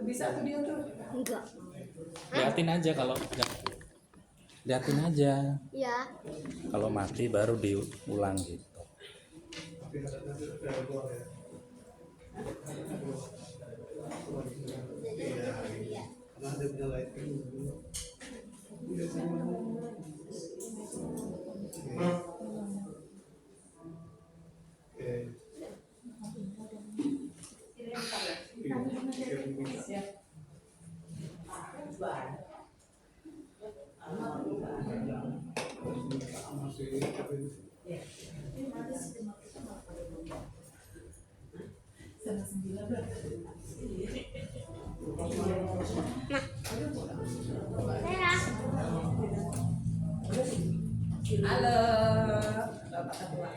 Bisa tuh dia tuh. Enggak. Liatin aja kalau liatin aja. Ya. Kalau mati baru diulang gitu. Halo, Bapak Ketua.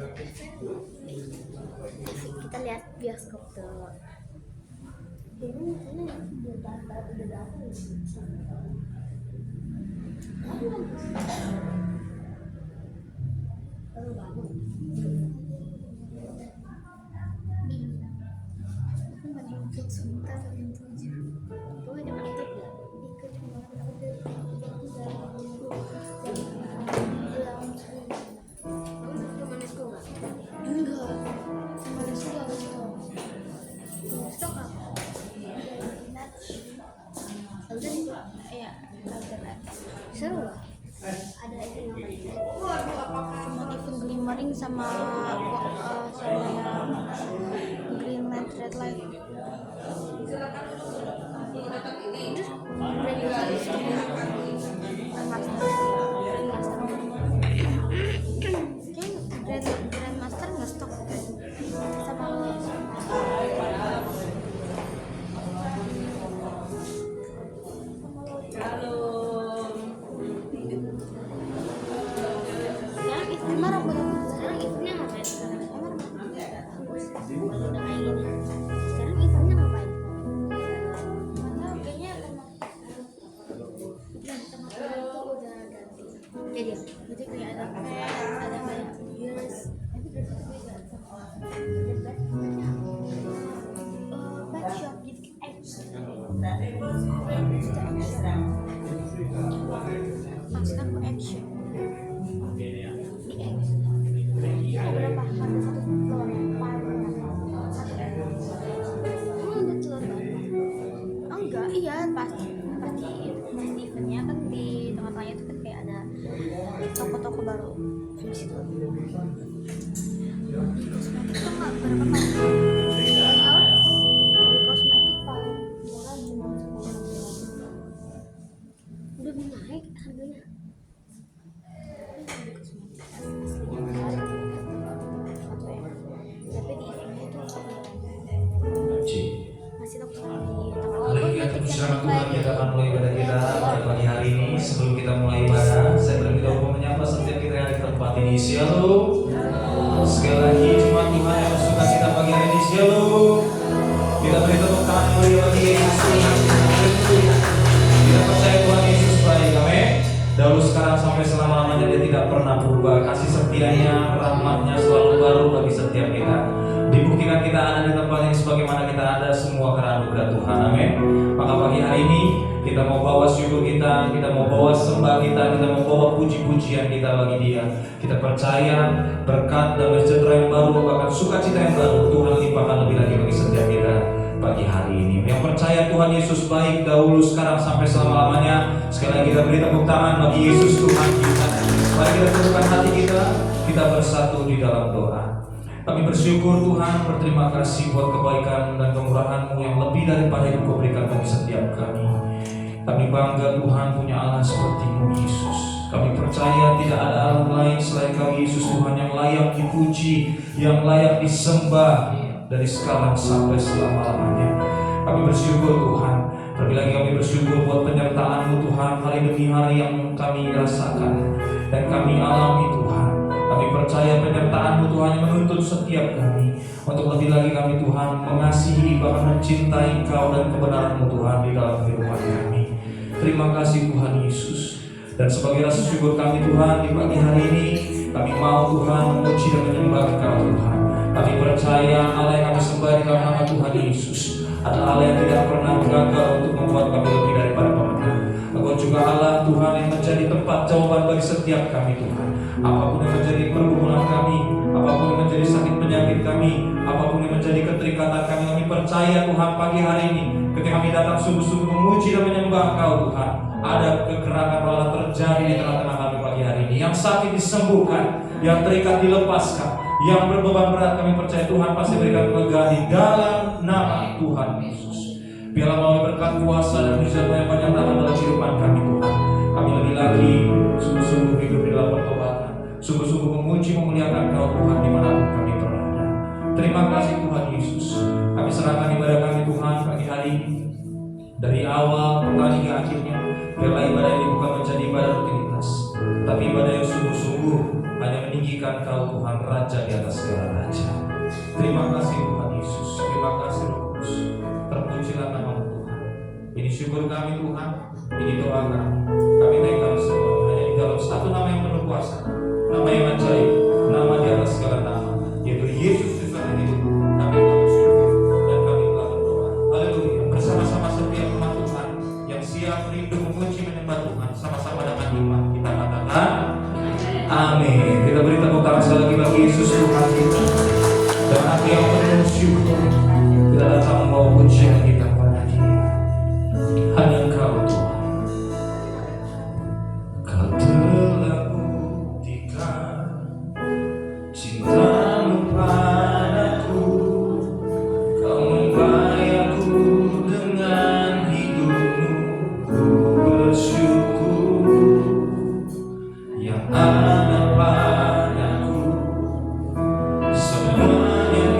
Oke, siap. Kita lihat bioskop dulu. Seru lah. Ada event glimmering sama yang green light, red light. Grandmaster nggak stok sama jadi kayak ada pet, ada banyak gears, pet shop gitu, maksudnya aku action di berapa ada satu floor oh enggak, iya pasti eventnya kan di tengah-tengahnya itu kan kayak ada toko-toko baru di situ. Di kosmetik tuh nggak berapa tahun? Di kosmetik paling murah cuma udah naik harganya. Di kosmetik tapi di eventnya itu masih toko di Selamat Tuhan, kita akan mulai ibadah kita pada pagi hari ini. Sebelum kita mulai ibadah, saya terlebih dahulu menyapa setiap kita yang ada di tempat ini. Shalom. Sekali lagi, cuma Tuhan yang bersuka kita pagi hari ini. Shalom. Kita beri tepuk tangan mulia bagi Yesus. Kita percaya Tuhan Yesus baik. Amin. Dahulu, sekarang, sampai selama-lamanya Dia tidak pernah berubah. Kasih setianya, rahmatnya selalu baru bagi setiap kita. Dibuktikan kita ada di tempat ini sebagaimana kita ada semua karena anugerah Tuhan. Amin. Maka pagi hari ini kita mau bawa syukur kita mau bawa sembah kita mau bawa puji-pujian kita bagi Dia. Kita percaya berkat dan sejahtera yang baru, bahkan sukacita yang baru Tuhan limpahkan lebih lagi bagi setiap kita pagi hari ini. Yang percaya Tuhan Yesus baik dahulu, sekarang, sampai selama-lamanya. Sekali lagi kita beri tepuk tangan bagi Yesus Tuhan kita. Mari kita tundukkan hati kita bersatu di dalam doa. Kami bersyukur Tuhan, berterima kasih buat kebaikan dan kemurahan-Mu yang lebih daripada yang Kau berikan bagi setiap kami. Kami bangga Tuhan punya Allah seperti-Mu Yesus. Kami percaya tidak ada Allah lain selain Kau Yesus Tuhan yang layak dipuji, yang layak disembah dari sekarang sampai selama-lamanya. Kami bersyukur Tuhan. Terlebih lagi kami bersyukur buat penyertaan-Mu Tuhan hari demi hari yang kami rasakan dan kami alami Tuhan. Kami percaya penyertaan-Mu Tuhan yang menuntun setiap kami untuk lebih lagi kami Tuhan mengasihi bahkan mencintai Kau dan kebenaran-Mu Tuhan di dalam kehidupan kami. Terima kasih Tuhan Yesus. Dan sebagai rasa syukur kami Tuhan di pagi hari ini, kami mau Tuhan memuji dan menyembah Kau Tuhan. Kami percaya Allah yang kami sembah di dalam nama Tuhan Yesus adalah Allah yang tidak pernah gagal untuk membuat kami lebih daripada pemenang. Engkau juga Allah Tuhan yang menjadi tempat jawaban bagi setiap kami Tuhan. Apapun yang menjadi pergumulan kami, apapun yang menjadi sakit penyakit kami, apapun yang menjadi keterikatan kami percaya Tuhan pagi hari ini ketika kami datang sungguh-sungguh memuji dan menyembah Kau Tuhan, ada kegerakan Allah terjadi di tengah-tengah kami pagi hari ini. Yang sakit disembuhkan, yang terikat dilepaskan, yang berbeban berat kami percaya Tuhan pasti berikan kelegaan di dalam nama Tuhan Yesus. Biarlah melalui berkat kuasa dan mujizat-Mu yang banyak datang dalam kehidupan kami Tuhan. Kami lebih lagi sungguh-sungguh hidup di dalam pertobatan, sungguh-sungguh memuji memuliakan Kau Tuhan dimanapun kami berada. Terima kasih Tuhan Yesus. Kami serahkan ibadah kami Tuhan pagi hari ini, dari awal pertengahan hingga akhirnya. Biarlah ibadah ini bukan menjadi ibadah rutinitas, tapi ibadah yang sungguh-sungguh hanya meninggikan Kau Tuhan Raja di atas segala raja. Terima kasih Tuhan Yesus. Terima kasih Roh Kudus. Terpujilah nama-Mu Tuhan. Ini syukur kami Tuhan, ini doa kami. Kami naikkan semua hanya di dalam satu nama yang penuh kuasa, nama yang ajaib, nama di atas segala nama, yaitu Yesus Kristus yang hidup. Kami telah bersyukur dan kami telah berdoa. Haleluya. Bersama-sama setiap umat Tuhan yang siap rindu memuji menyembah Tuhan, sama-sama dengan iman kita katakan amin. Kita beri tepuk tangan sekali lagi bagi Yesus Tuhan kita. Dan hati yang penuh syukur kita datang membawa pujian kita pada Dia. Hanya Engkau Tuhan. Kau telah buktikan cinta-Mu padaku. Kau membayarku dengan hidup-Mu. Ku bersyukur yang ada padaku. Semua yang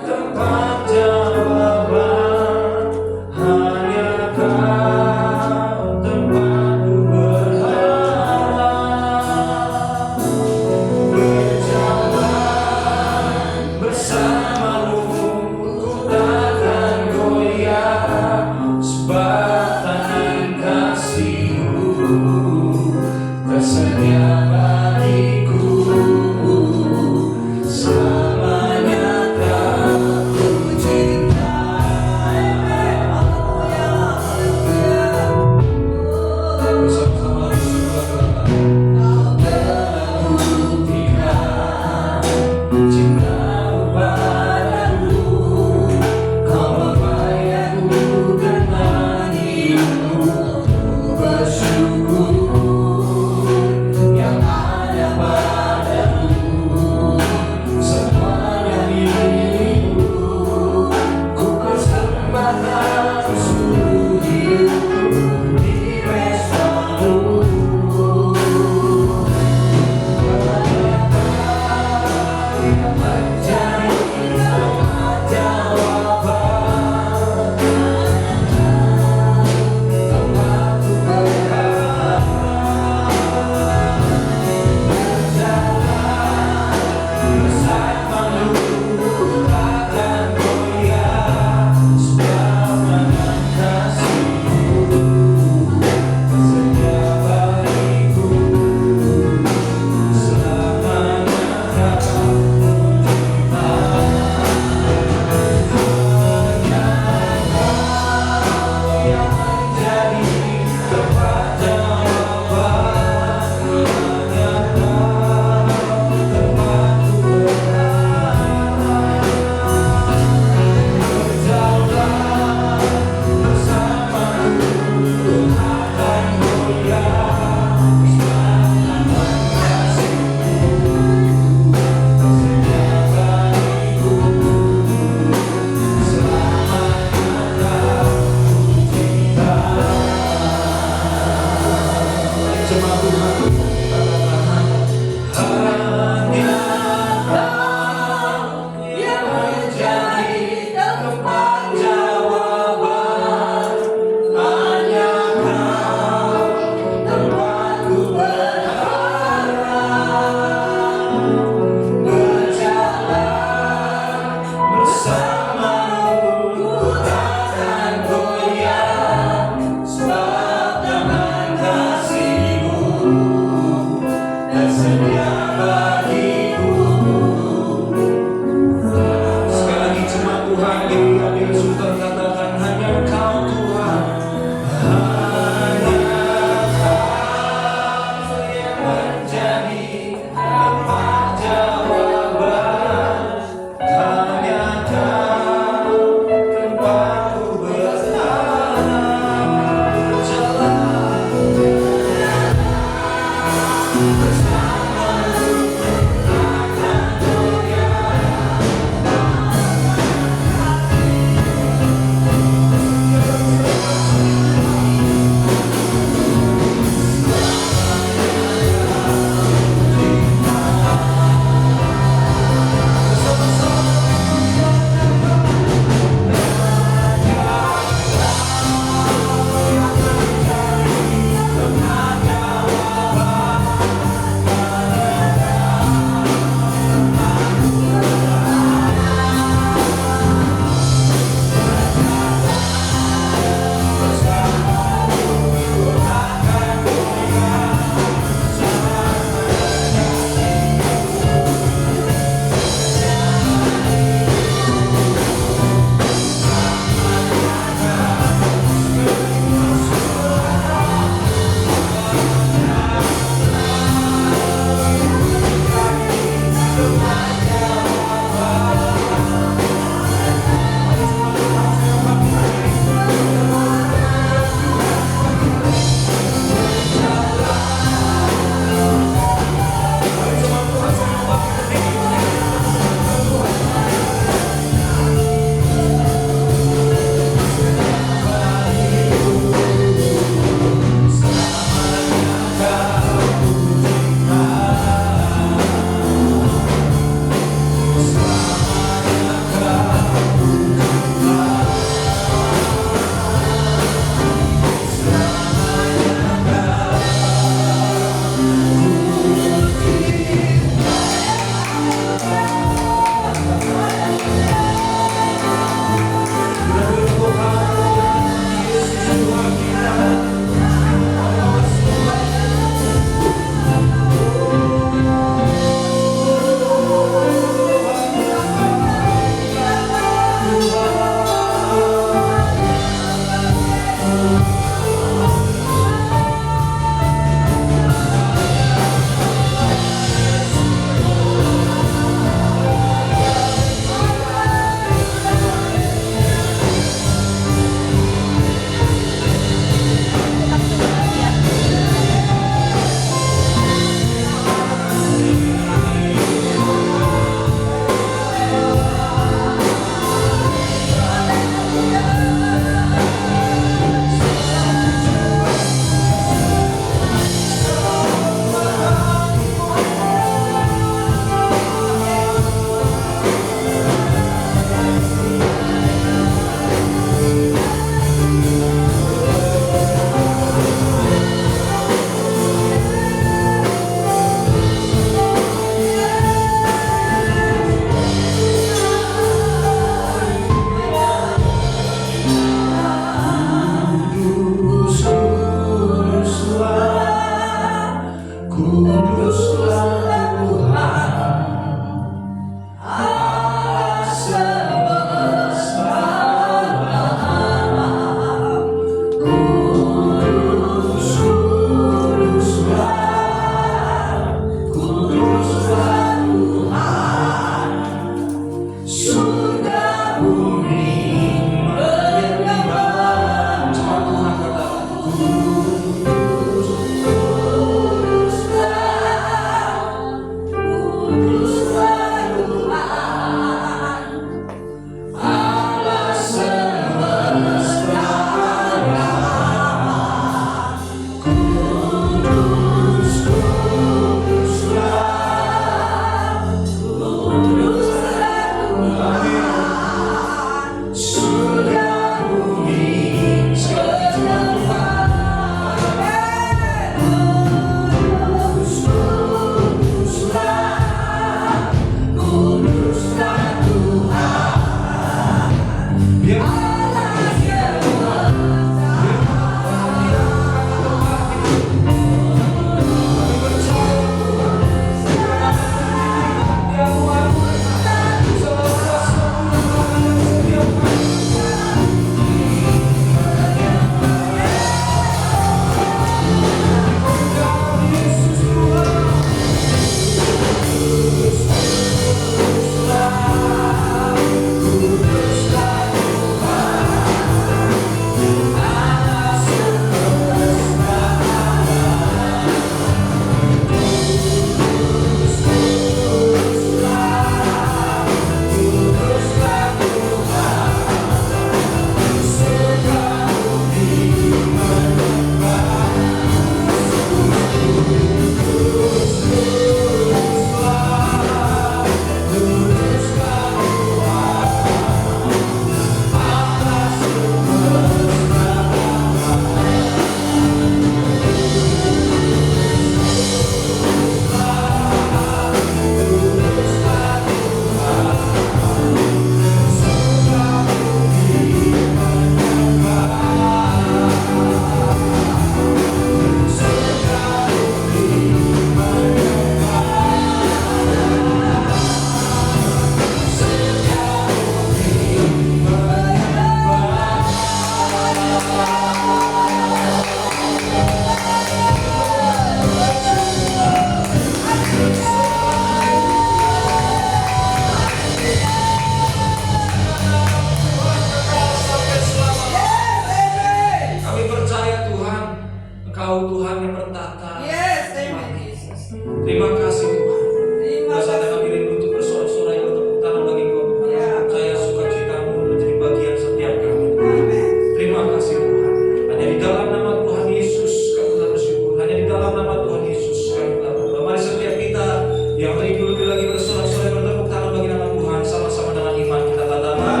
lebih lagi bersorak-sorai bertepuk tangan bagi nama Tuhan. Sama-sama dengan iman kita katakan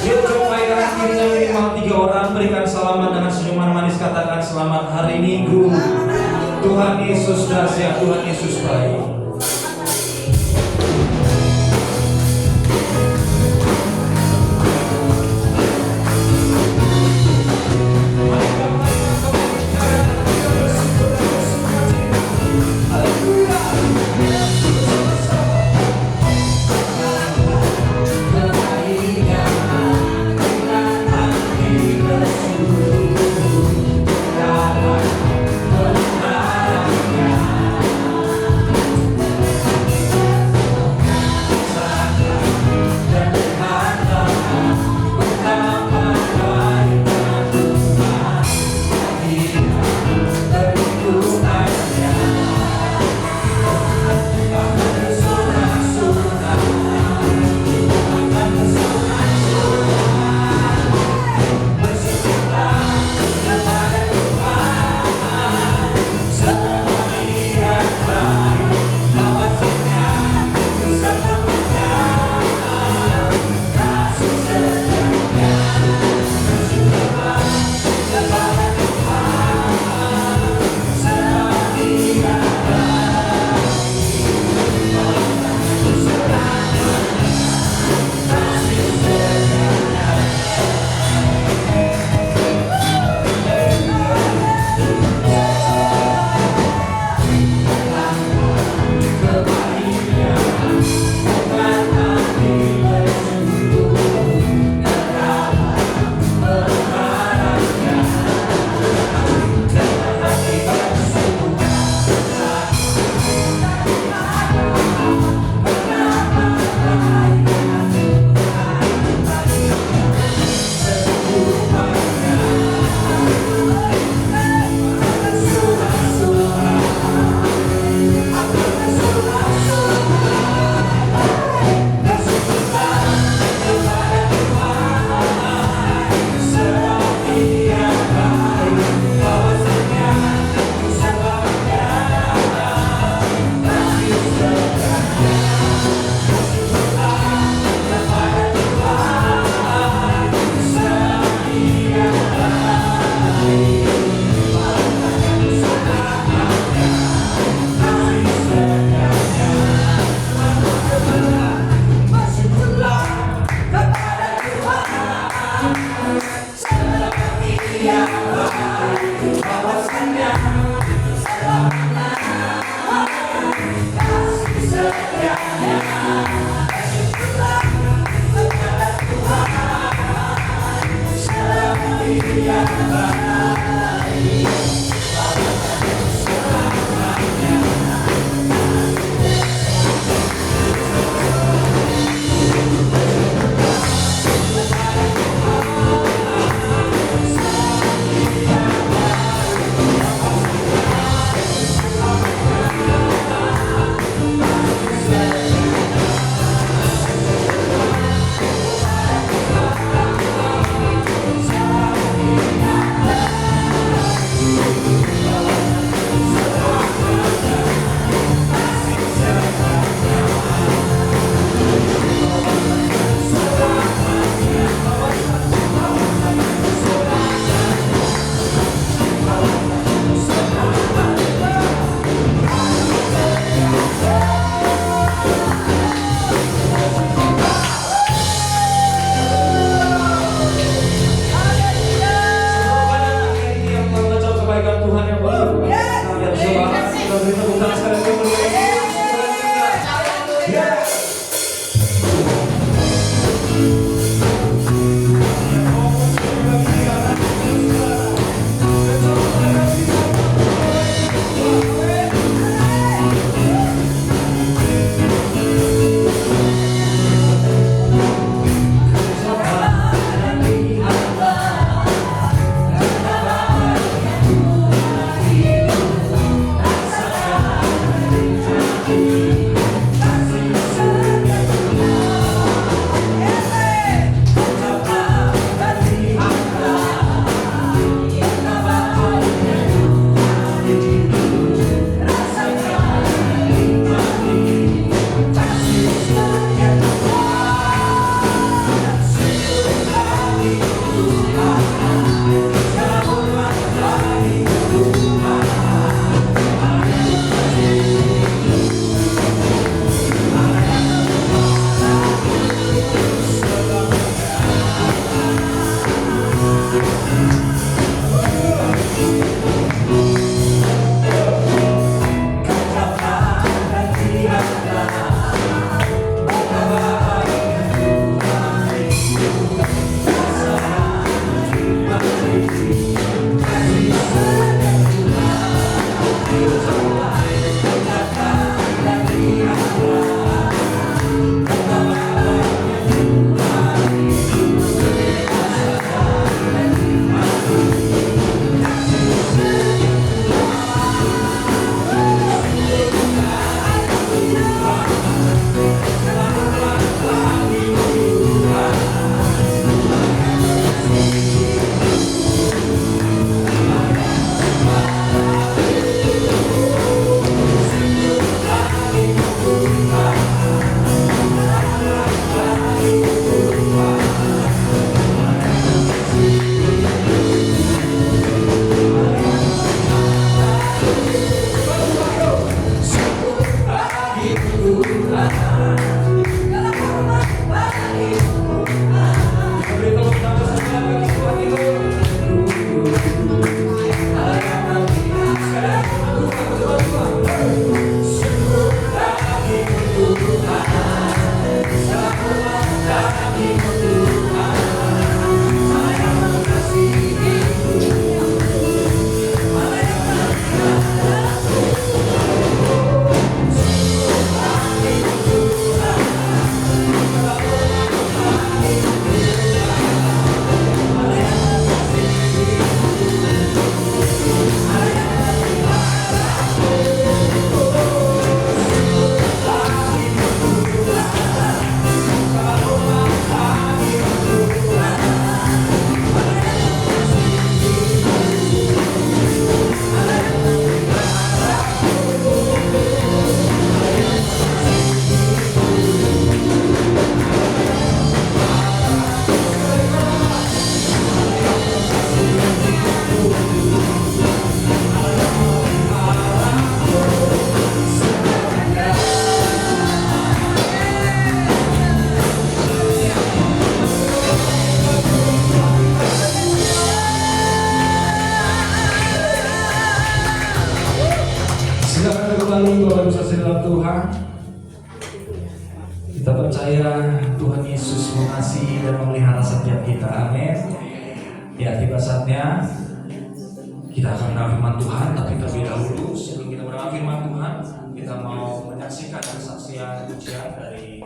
yuk coba yang akhirnya minimal 3 orang berikan selamat dengan senyuman manis, katakan selamat hari Minggu. Tuhan Yesus dahsyat, Tuhan Yesus baik. selalu Bapak Ibu saudara dalam Tuhan. Kita percaya Tuhan Yesus mengasihi dan memelihara setiap kita. Amin. Ya, tiba saatnya kita akan mendengar firman Tuhan, tapi terlebih dahulu sebelum kita mendengar firman Tuhan, kita mau menyaksikan kesaksian ujian dari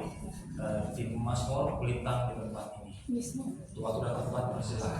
tim Mazmur Pelintang di tempat ini. Waktu dan tempat persilakan.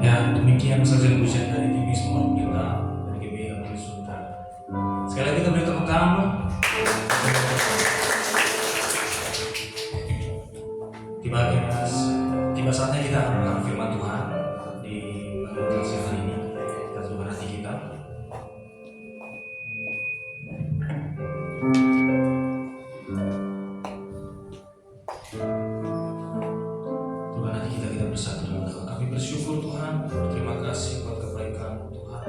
Ya, demikian saja pujian dari tim Ismor kita dari GBI Amali Sultan. Sekali lagi kita beri tepuk tangan dong. Tiba saatnya kita akan mendengar firman Tuhan di kelas hari ini. Kita coba hati kita. Tuhan hati kita bersatu dalam doa. Kami bersyukur Tuhan, terima kasih buat kebaikan Tuhan.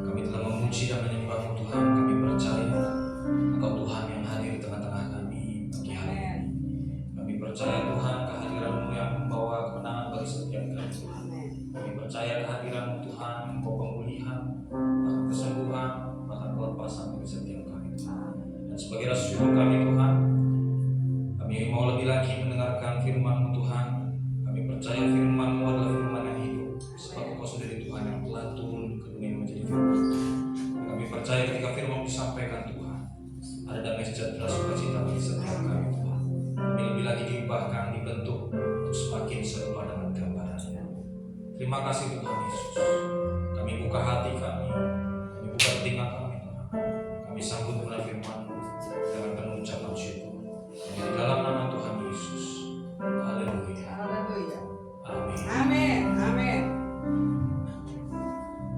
Kami telah memuji dan menyembah Tuhan. Kami percaya Engkau Tuhan yang hadir di tengah-tengah kami pagi hari ini. Kami percaya Tuhan kehadiran-Mu yang membawa kemenangan bagi setiap kami Tuhan. Kami percaya kehadiran-Mu Tuhan membawa pemulihan, bahkan kesembuhan, bahkan kelepasan bagi setiap kami Tuhan. Dan sebagai rasa syukur kami Tuhan, kami mau lebih lagi mendengarkan firman-Mu Tuhan. Kami percaya firman-Mu adalah firman yang hidup, sebab Engkau sendiri Tuhan yang telah turun ke dunia menjadi firman. Dan kami percaya ketika firman-Mu disampaikan Tuhan, ada damai sejahtera sukacita bagi setiap kami Tuhan. Kami lebih lagi diubahkan, dibentuk untuk semakin serupa dengan gambaran-Nya. Terima kasih Tuhan Yesus. Kami buka hati kami buka telinga kami Tuhan. Kami sambut kepada firman-Mu dengan penuh ucapan syukur. Di dalam nama Tuhan Yesus. Haleluya. Haleluya. Amin. Amin. Amin.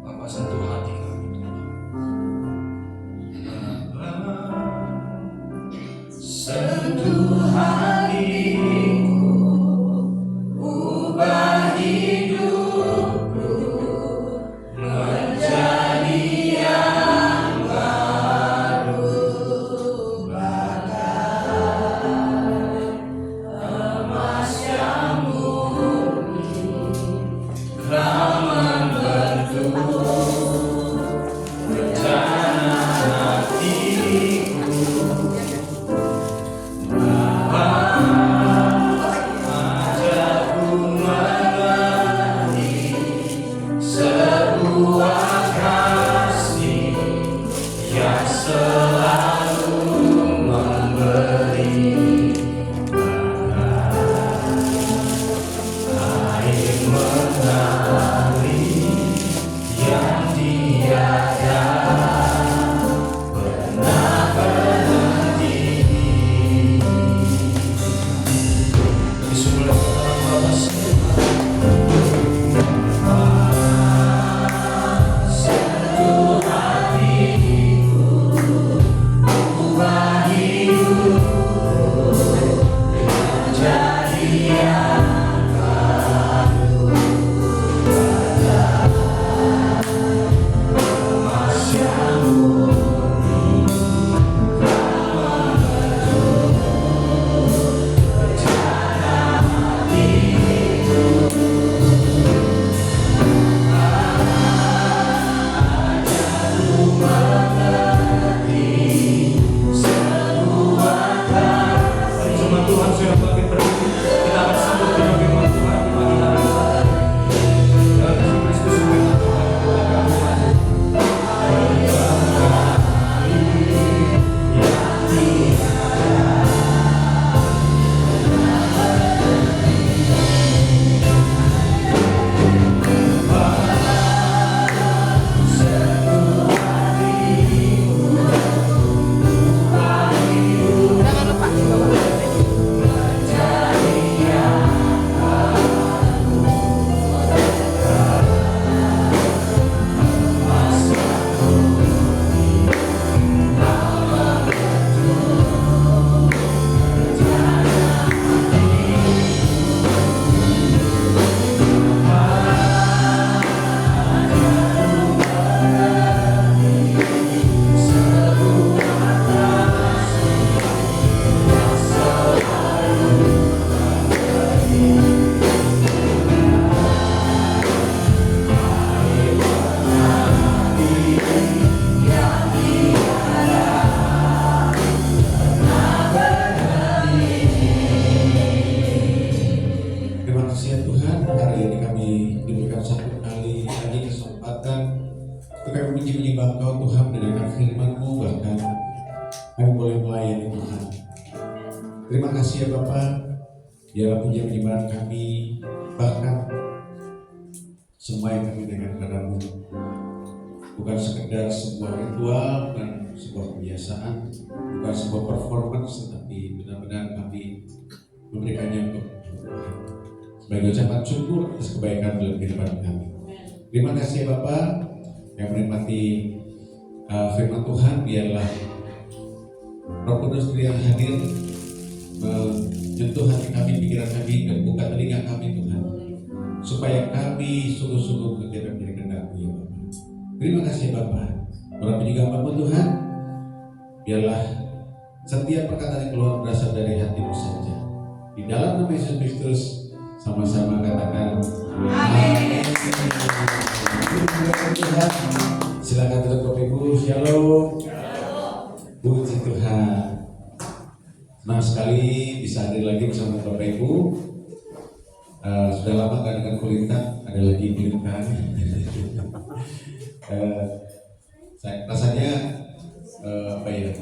Bapak sentuh hati kami Tuhan. Sentuh hatiku, ubah hidupku menjadi yang baru, bagai emas yang murni, ramah bertubuh, rencana hatiku. Ajarku mengerti sebuah kasih yang selalu memberi, air mengalir yang tiada pernah berhenti. Sentuh hatiku, ubah hidupku menjadi yang baru. Tuhan, hari ini kami diberikan satu kali lagi kesempatan untuk kami menyembah Engkau Tuhan, mendengarkan firman-Mu, bahkan kami boleh melayani Tuhan. Terima kasih ya Bapak, biarlah pujian penyembahan kami, bahkan semua yang kami dengar padamu bukan sekedar sebuah ritual, bukan sebuah kebiasaan, bukan sebuah performance, tetapi benar-benar kami memberikannya untuk Tuhan sebagai ucapan syukur atas kebaikan dalam kehidupan kami. Terima kasih ya Bapak yang menikmati firman Tuhan. Biarlah Roh Kudus yang hadir menyentuh hati kami, pikiran kami, dan buka telinga kami Tuhan, supaya kami sungguh-sungguh menjadi menjadi kehendak-Mu ya Bapak. Terima kasih Bapak. Orang juga hamba Tuhan, biarlah setiap perkataan yang keluar berasal dari hati-Mu saja. Di dalam nama Yesus Kristus, sama-sama katakan amin. Silakan tutup Bapak Ibu. Shalom. Puji Tuhan. Senang sekali bisa hadir lagi bersama Bapak Ibu. Sudah lama gak dengan kulintang, ada lagi kulintang. Saya rasanya apa ya,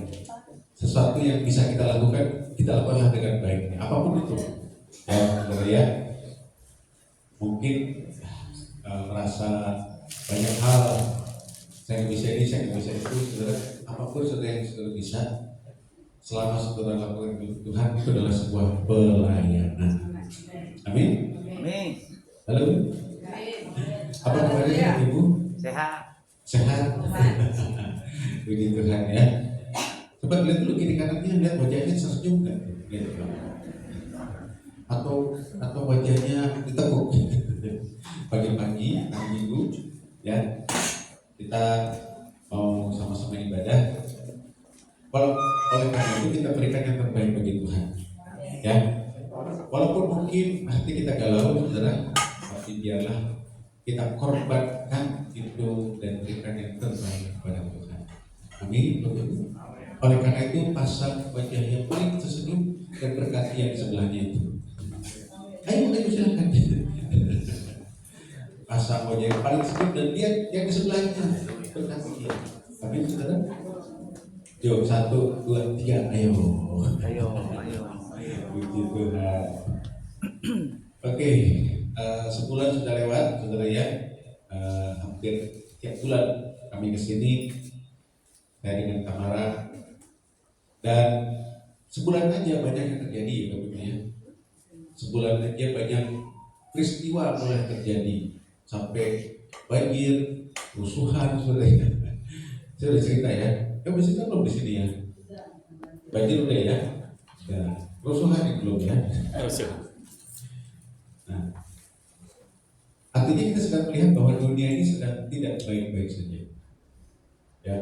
sesuatu yang bisa kita lakukan, kita lakukanlah dengan baik, apapun itu ya saudara ya. Mungkin merasa banyak hal, saya nggak bisa ini, saya nggak bisa itu, saudara. Apapun saudara yang saudara bisa, selama saudara lakukan untuk Tuhan, itu adalah sebuah pelayanan. Amin. Amin. Halo. Apa kabarnya Ibu? Sehat. Sehat. Puji Tuhan ya. Coba lihat dulu kiri kanannya, lihat wajahnya tersenyum kan? Lihat. Atau wajahnya ditekuk. Pagi-pagi, hari Minggu, ya kita mau sama-sama ibadah. Oleh karena itu kita berikan yang terbaik bagi Tuhan. Ya. Walaupun mungkin hati kita galau, saudara, tapi biarlah kita korbankan itu dan berikan yang terbaik kepada Tuhan. Amin. Oleh karena itu pasang wajah yang paling tersenyum dan berkati yang sebelahnya itu. Ayo silakan. Pasang wajah yang paling tersenyum dan lihat yang di sebelahnya berkati dia. Amin, saudara. Yuk, 1, 2, 3, ayo. Puji Tuhan. Oke, sebulan sudah lewat, saudara ya. Hampir tiap bulan kami kesini, saya dengan Tamara, dan sebulan aja banyak yang terjadi ya Bapak ya. Sebulan aja banyak peristiwa mulai terjadi, sampai banjir, kerusuhan, saudara ya. Saya udah cerita ya. Kamu cerita belum di sini ya? Banjir udah ya? Ya. Kerusuhan yang belum ya? Nah, artinya kita sedang melihat bahwa dunia ini sedang tidak baik-baik saja. Ya,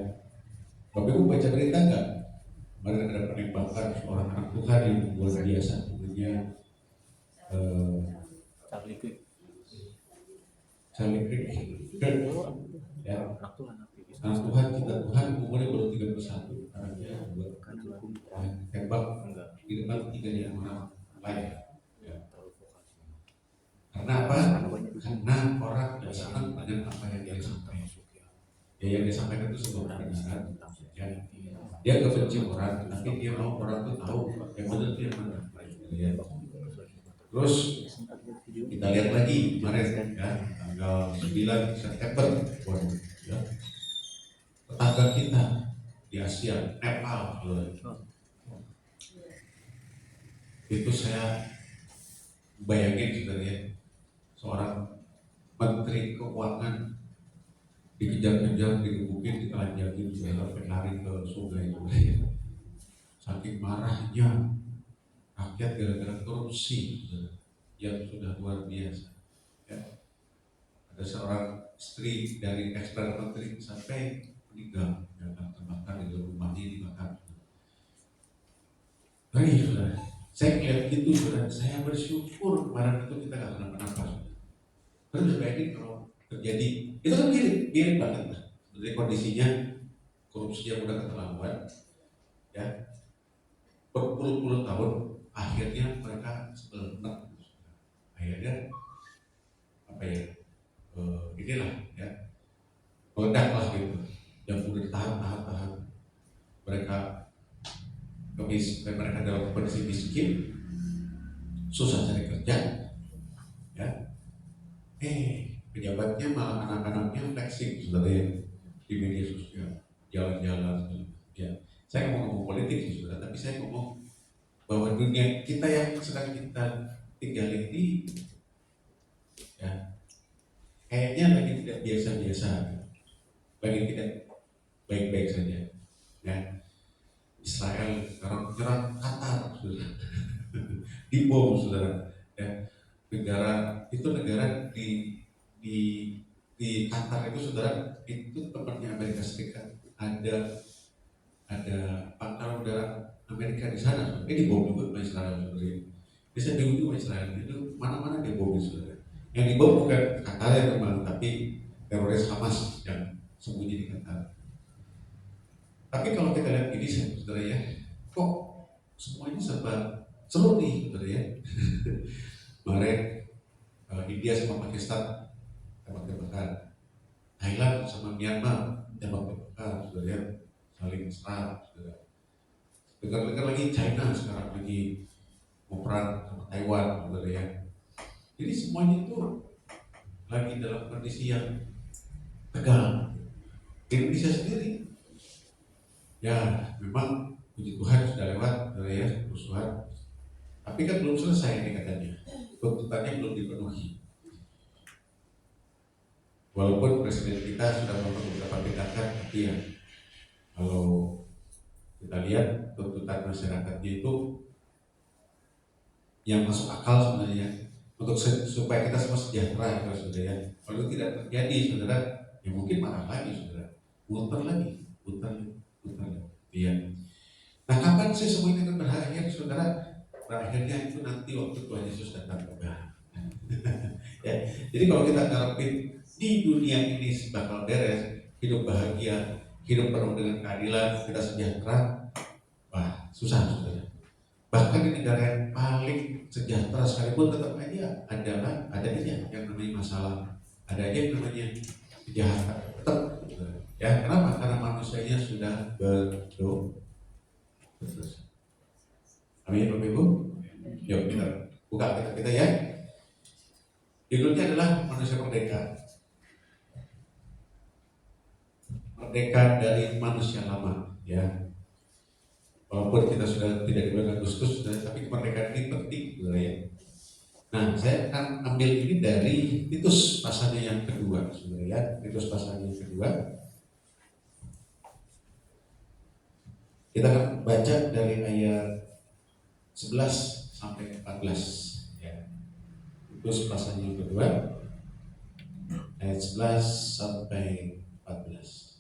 Bapak Ibu baca berita nggak? Kemarin ada penembakan seorang anak Tuhan yang luar biasa, namanya Charlie Kirk. Ya, anak Tuhan, kita Tuhan umurnya baru 31, anaknya buat tembak di depan 3 orang lain. Ya. Karena apa? Karena orang tidak senang dengan apa yang dia sampaikan. Ya, yang dia sampaikan itu sebuah kebenaran. Ya. Dia gak benci orang, tapi dia mau orang itu tahu yang benar itu yang mana. Ya. Terus kita lihat lagi kemarin ya, tanggal 9 September, ya. Tetangga kita di Asia, Nepal, itu saya bayangin sebenarnya seorang menteri keuangan dikejar-kejar, digebukin, ditelanjangin, sampai lari ke sungai. Saking marahnya rakyat gara-gara korupsi yang sudah luar biasa. Ya. Ada seorang istri dari ex-perdana menteri sampai meninggal, terbakar di rumahnya dibakar. Saudara, saya melihat itu, saudara, saya bersyukur kemarin itu kita nggak kenapa-napa. Terus bayangin kalau terjadi, itu kan mirip banget lah. Sebenarnya kondisinya korupsinya udah keterlaluan, ya, berpuluh-puluh tahun, akhirnya mereka sebenarnya apa ya, inilah ya, meledak lah gitu, yang udah tahan. Mereka mereka dalam kondisi miskin, susah cari kerja, ya. Pejabatnya malah anak-anaknya flexing, saudara ya, di media sosial, jalan-jalan, ya. Saya ngomong politik sih, saudara, tapi saya ngomong bahwa dunia kita yang sedang kita tinggal ini, ya, kayaknya lagi tidak biasa-biasa, lagi tidak baik-baik saja, ya. Israel sekarang menyerang Qatar, saudara, dibom, saudara, ya. Negara di Qatar itu, saudara, itu tempatnya Amerika Serikat, ada pangkalan udara Amerika di sana, dibom juga sama Israel, saudara. Bisa diuji sama Israel, itu mana-mana dibom, saudara. Yang dibom bukan Qatar yang memang, tapi teroris Hamas yang sembunyi di Qatar. Tapi kalau kita lihat ini, saudara ya, kok semuanya serba seru nih, saudara ya. Kemarin India sama Pakistan tembak-tembakan, Thailand sama Myanmar tembak-tembakan, saudara ya, saling serang, saudara. Dengar-dengar lagi China sekarang lagi mau perang sama Taiwan, saudara ya. Jadi semuanya itu lagi dalam kondisi yang tegang. Indonesia sendiri, ya memang puji Tuhan sudah lewat, saudara ya, kerusuhan. Tapi kan belum selesai ini katanya, tuntutannya belum dipenuhi. Walaupun presiden kita sudah melakukan beberapa tindakan, tapi ya kalau kita lihat tuntutan masyarakatnya itu yang masuk akal sebenarnya, untuk supaya kita semua sejahtera, saudara ya. Kalau itu tidak terjadi, saudara, ya mungkin marah lagi, saudara, muter lagi. Iya. Nah, kapan sih semua ini akan berakhir, saudara? Berakhirnya itu nanti waktu Tuhan Yesus datang kembali. Ya, jadi kalau kita ngarepin di dunia ini bakal beres, hidup bahagia, hidup penuh dengan keadilan, kita sejahtera, wah susah, saudara. Bahkan di negara yang paling sejahtera sekalipun tetap aja ada aja yang namanya masalah, ada aja yang namanya kejahatan, tetap. Ya, kenapa? Karena manusianya sudah berdosa. Amin, Bapak Ibu. Yuk kita buka kitab kita ya. Judulnya adalah manusia merdeka. Merdeka dari manusia lama, ya. Walaupun kita sudah tidak di bulan Agustus, tapi kemerdekaan ini penting, ya. Nah, saya akan ambil ini dari Titus pasalnya yang kedua, saudara ya. Titus pasalnya yang kedua. Kita akan baca dari ayat 11 sampai 14, ya. Titus pasalnya yang kedua, ayat 11 sampai 14.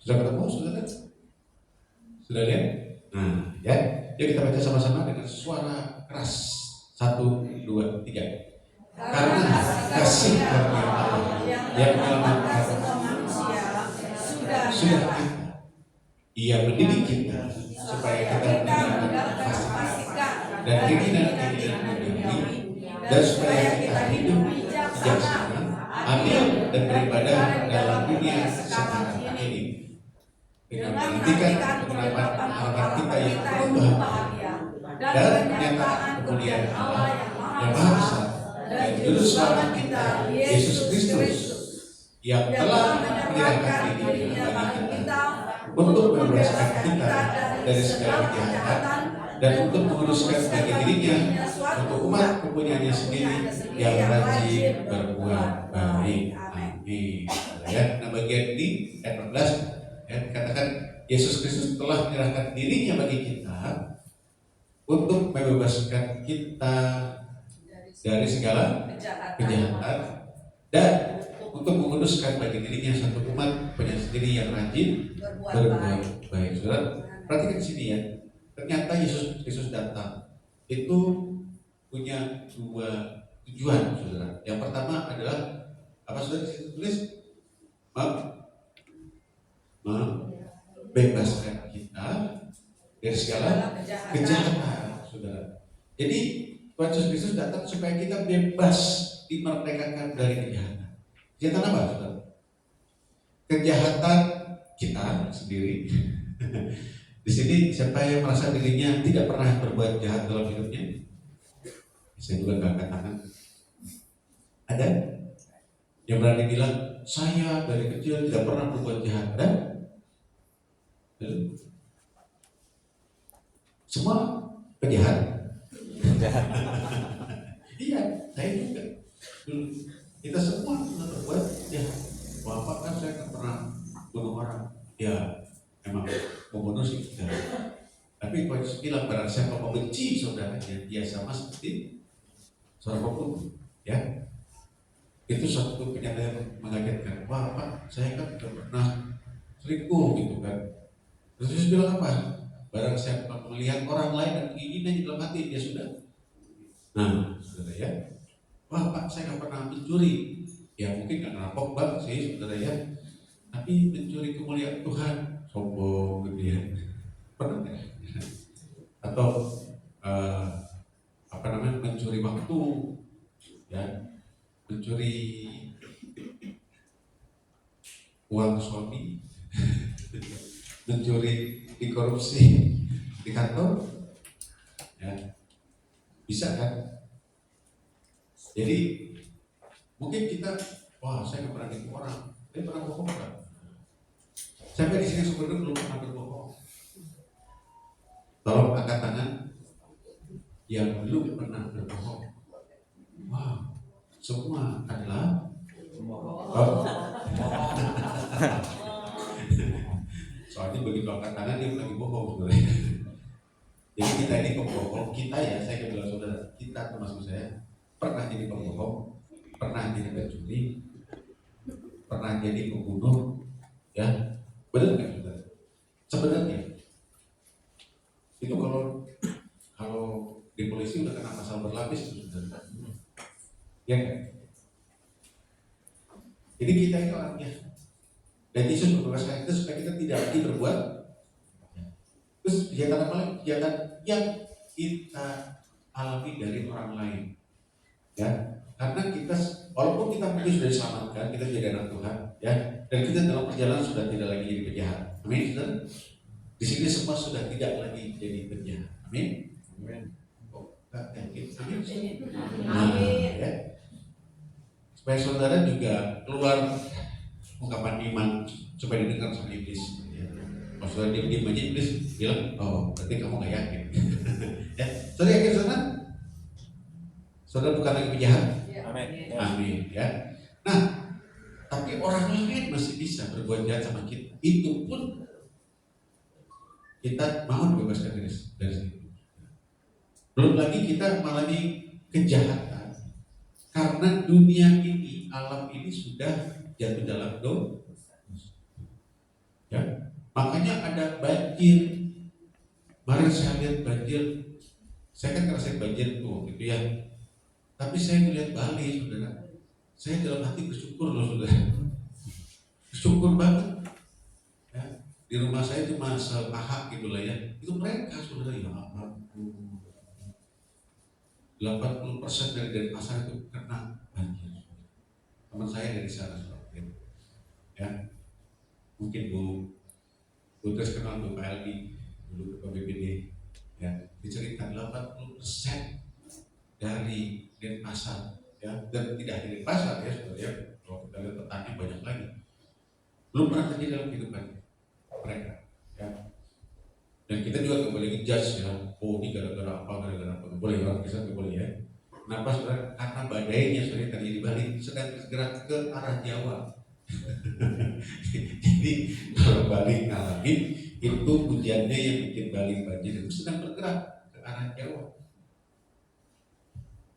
Sudah ketemu, saudara? Sudah lihat? Nah, ya. Yuk kita baca sama-sama dengan suara keras. 1, 2, 3. Karena kasih karunia Allah yang menyelamatkan manusia sudah sudah Ia mendidik kita supaya kita menjalankan fasih dan keinginan-keinginan duniawi, dan supaya kita hidup bijaksana, adil, dan beribadah dalam dunia sekarang ini dengan menghentikan penerapan harapan kita yang penuh bahagia dan kenyataan kemuliaan Allah yang Maha Besar dan Juru Selamat kita Yesus Kristus yang telah menyerahkan dirinya bagi kita untuk membebaskan kita dari segala kejahatan dan untuk menguruskan bagi dirinya untuk umat kepunyaannya sendiri yang rajin berbuat baik. Amin. Ya, nah bagian ini ayat 14 ya, dikatakan Yesus Kristus telah menyerahkan dirinya bagi kita untuk membebaskan kita dari segala kejahatan dan untuk menguduskan bagi dirinya satu umat punya sendiri yang rajin berbuat baik. Saudara, perhatikan di sini ya. Ternyata Yesus Kristus datang itu punya dua tujuan, saudara. Yang pertama adalah apa, saudara? Disitu tulis membebaskan kita dari segala kejahatan. saudara. Jadi Tuhan Yesus Kristus datang supaya kita bebas dimerdekakan dari kejahatan. Kejahatan apa, saudara? Kejahatan kita sendiri. Di sini siapa yang merasa dirinya tidak pernah berbuat jahat dalam hidupnya? Saya juga nggak angkat tangan. Ada yang berani bilang saya dari kecil tidak pernah berbuat jahat? Ada? Semua penjahat. Iya, saya juga. Kita semua pernah berbuat jahat. Bapak kan saya nggak pernah bunuh orang. Ya, memang membunuh sih tidak. Tapi Tuhan Yesus bilang barang siapa membenci saudaranya, dia sama seperti seorang pembunuh. Ya, itu satu kenyataan yang mengagetkan. Wah Pak, saya kan tidak pernah selingkuh gitu kan. Terus Yesus bilang apa? Barang siapa melihat orang lain dan menginginnya di dalam hati, dia sudah. Nah, saudara ya, wah Pak, saya nggak pernah mencuri. Ya mungkin nggak ngerampok Pak sih, saudara ya. Tapi mencuri kemuliaan Tuhan, sombong gitu ya. Pernah nggak? Atau mencuri waktu, ya, mencuri uang suami, mencuri dikorupsi di kantor, ya, bisa kan? Jadi mungkin kita, wah saya nggak pernah nipu orang, saya pernah bohong kan? Sampai di sini sebenarnya belum pernah berbohong. Tolong angkat tangan yang belum pernah berbohong. Wow, semua adalah oh. Soalnya begitu angkat tangan dia lagi bohong sebenarnya. Jadi kita ini pembohong, kita ya, saya bilang saudara, kita termasuk saya pernah jadi pembohong, pernah jadi pencuri, pernah jadi pembunuh, ya, benar nggak saudara? Sebenarnya itu kalau di polisi udah kena pasal berlapis itu saudara, ya kan? Jadi kita itu orangnya, dan Yesus membebaskan kita supaya kita tidak lagi berbuat. Terus kejahatan apa lagi? Kejahatan yang kita alami dari orang lain, ya. Karena kita, walaupun kita mungkin sudah diselamatkan, kita jadi anak Tuhan, ya, dan kita dalam perjalanan sudah tidak lagi jadi penjahat. Amin, saudara. Di sini semua sudah tidak lagi jadi penjahat. Amin. Amin. Oh, yakin. Amin. Nah, ya. Supaya saudara juga keluar ungkapan iman supaya didengar sama iblis. Ya. Kalau saudara diam aja iblis bilang, oh berarti kamu nggak yakin. Ya, saudara yakin saudara? Saudara bukan lagi penjahat. Amin. Amin. Ya. Nah, tapi orang lain masih bisa berbuat jahat sama kita. Itu pun kita mau dibebaskan dari situ. Belum lagi kita mengalami kejahatan karena dunia ini, alam ini sudah jatuh dalam dosa. Ya, makanya ada banjir. Mari saya lihat banjir. Saya kan ngerasain banjir tuh, gitu ya. Tapi saya melihat Bali, saudara. Saya dalam hati bersyukur loh, saudara. Bersyukur banget. Ya, di rumah saya cuma sepahak gitu lah ya. Itu mereka, saudara, ya ampun. 80% dari Denpasar itu kena banjir. Teman saya dari sana, saudara. Ya, mungkin Bu Terus kenal tuh Pak Eldi, dulu ketua BPD, ya, diceritakan 80% dari Denpasar, ya, dan tidak hanya Denpasar ya, sebenarnya kalau kita lihat petani banyak lagi, belum pernah terjadi dalam kehidupan mereka, ya. Dan kita juga nggak boleh ngejudge ya, oh ini gara-gara apa, nggak boleh, orang bisa nggak boleh ya. Kenapa saudara? Karena badainya sudah terjadi di Bali, sedang bergerak ke arah Jawa. Jadi kalau Bali ngalamin itu hujannya yang bikin Bali banjir itu sedang bergerak ke arah Jawa.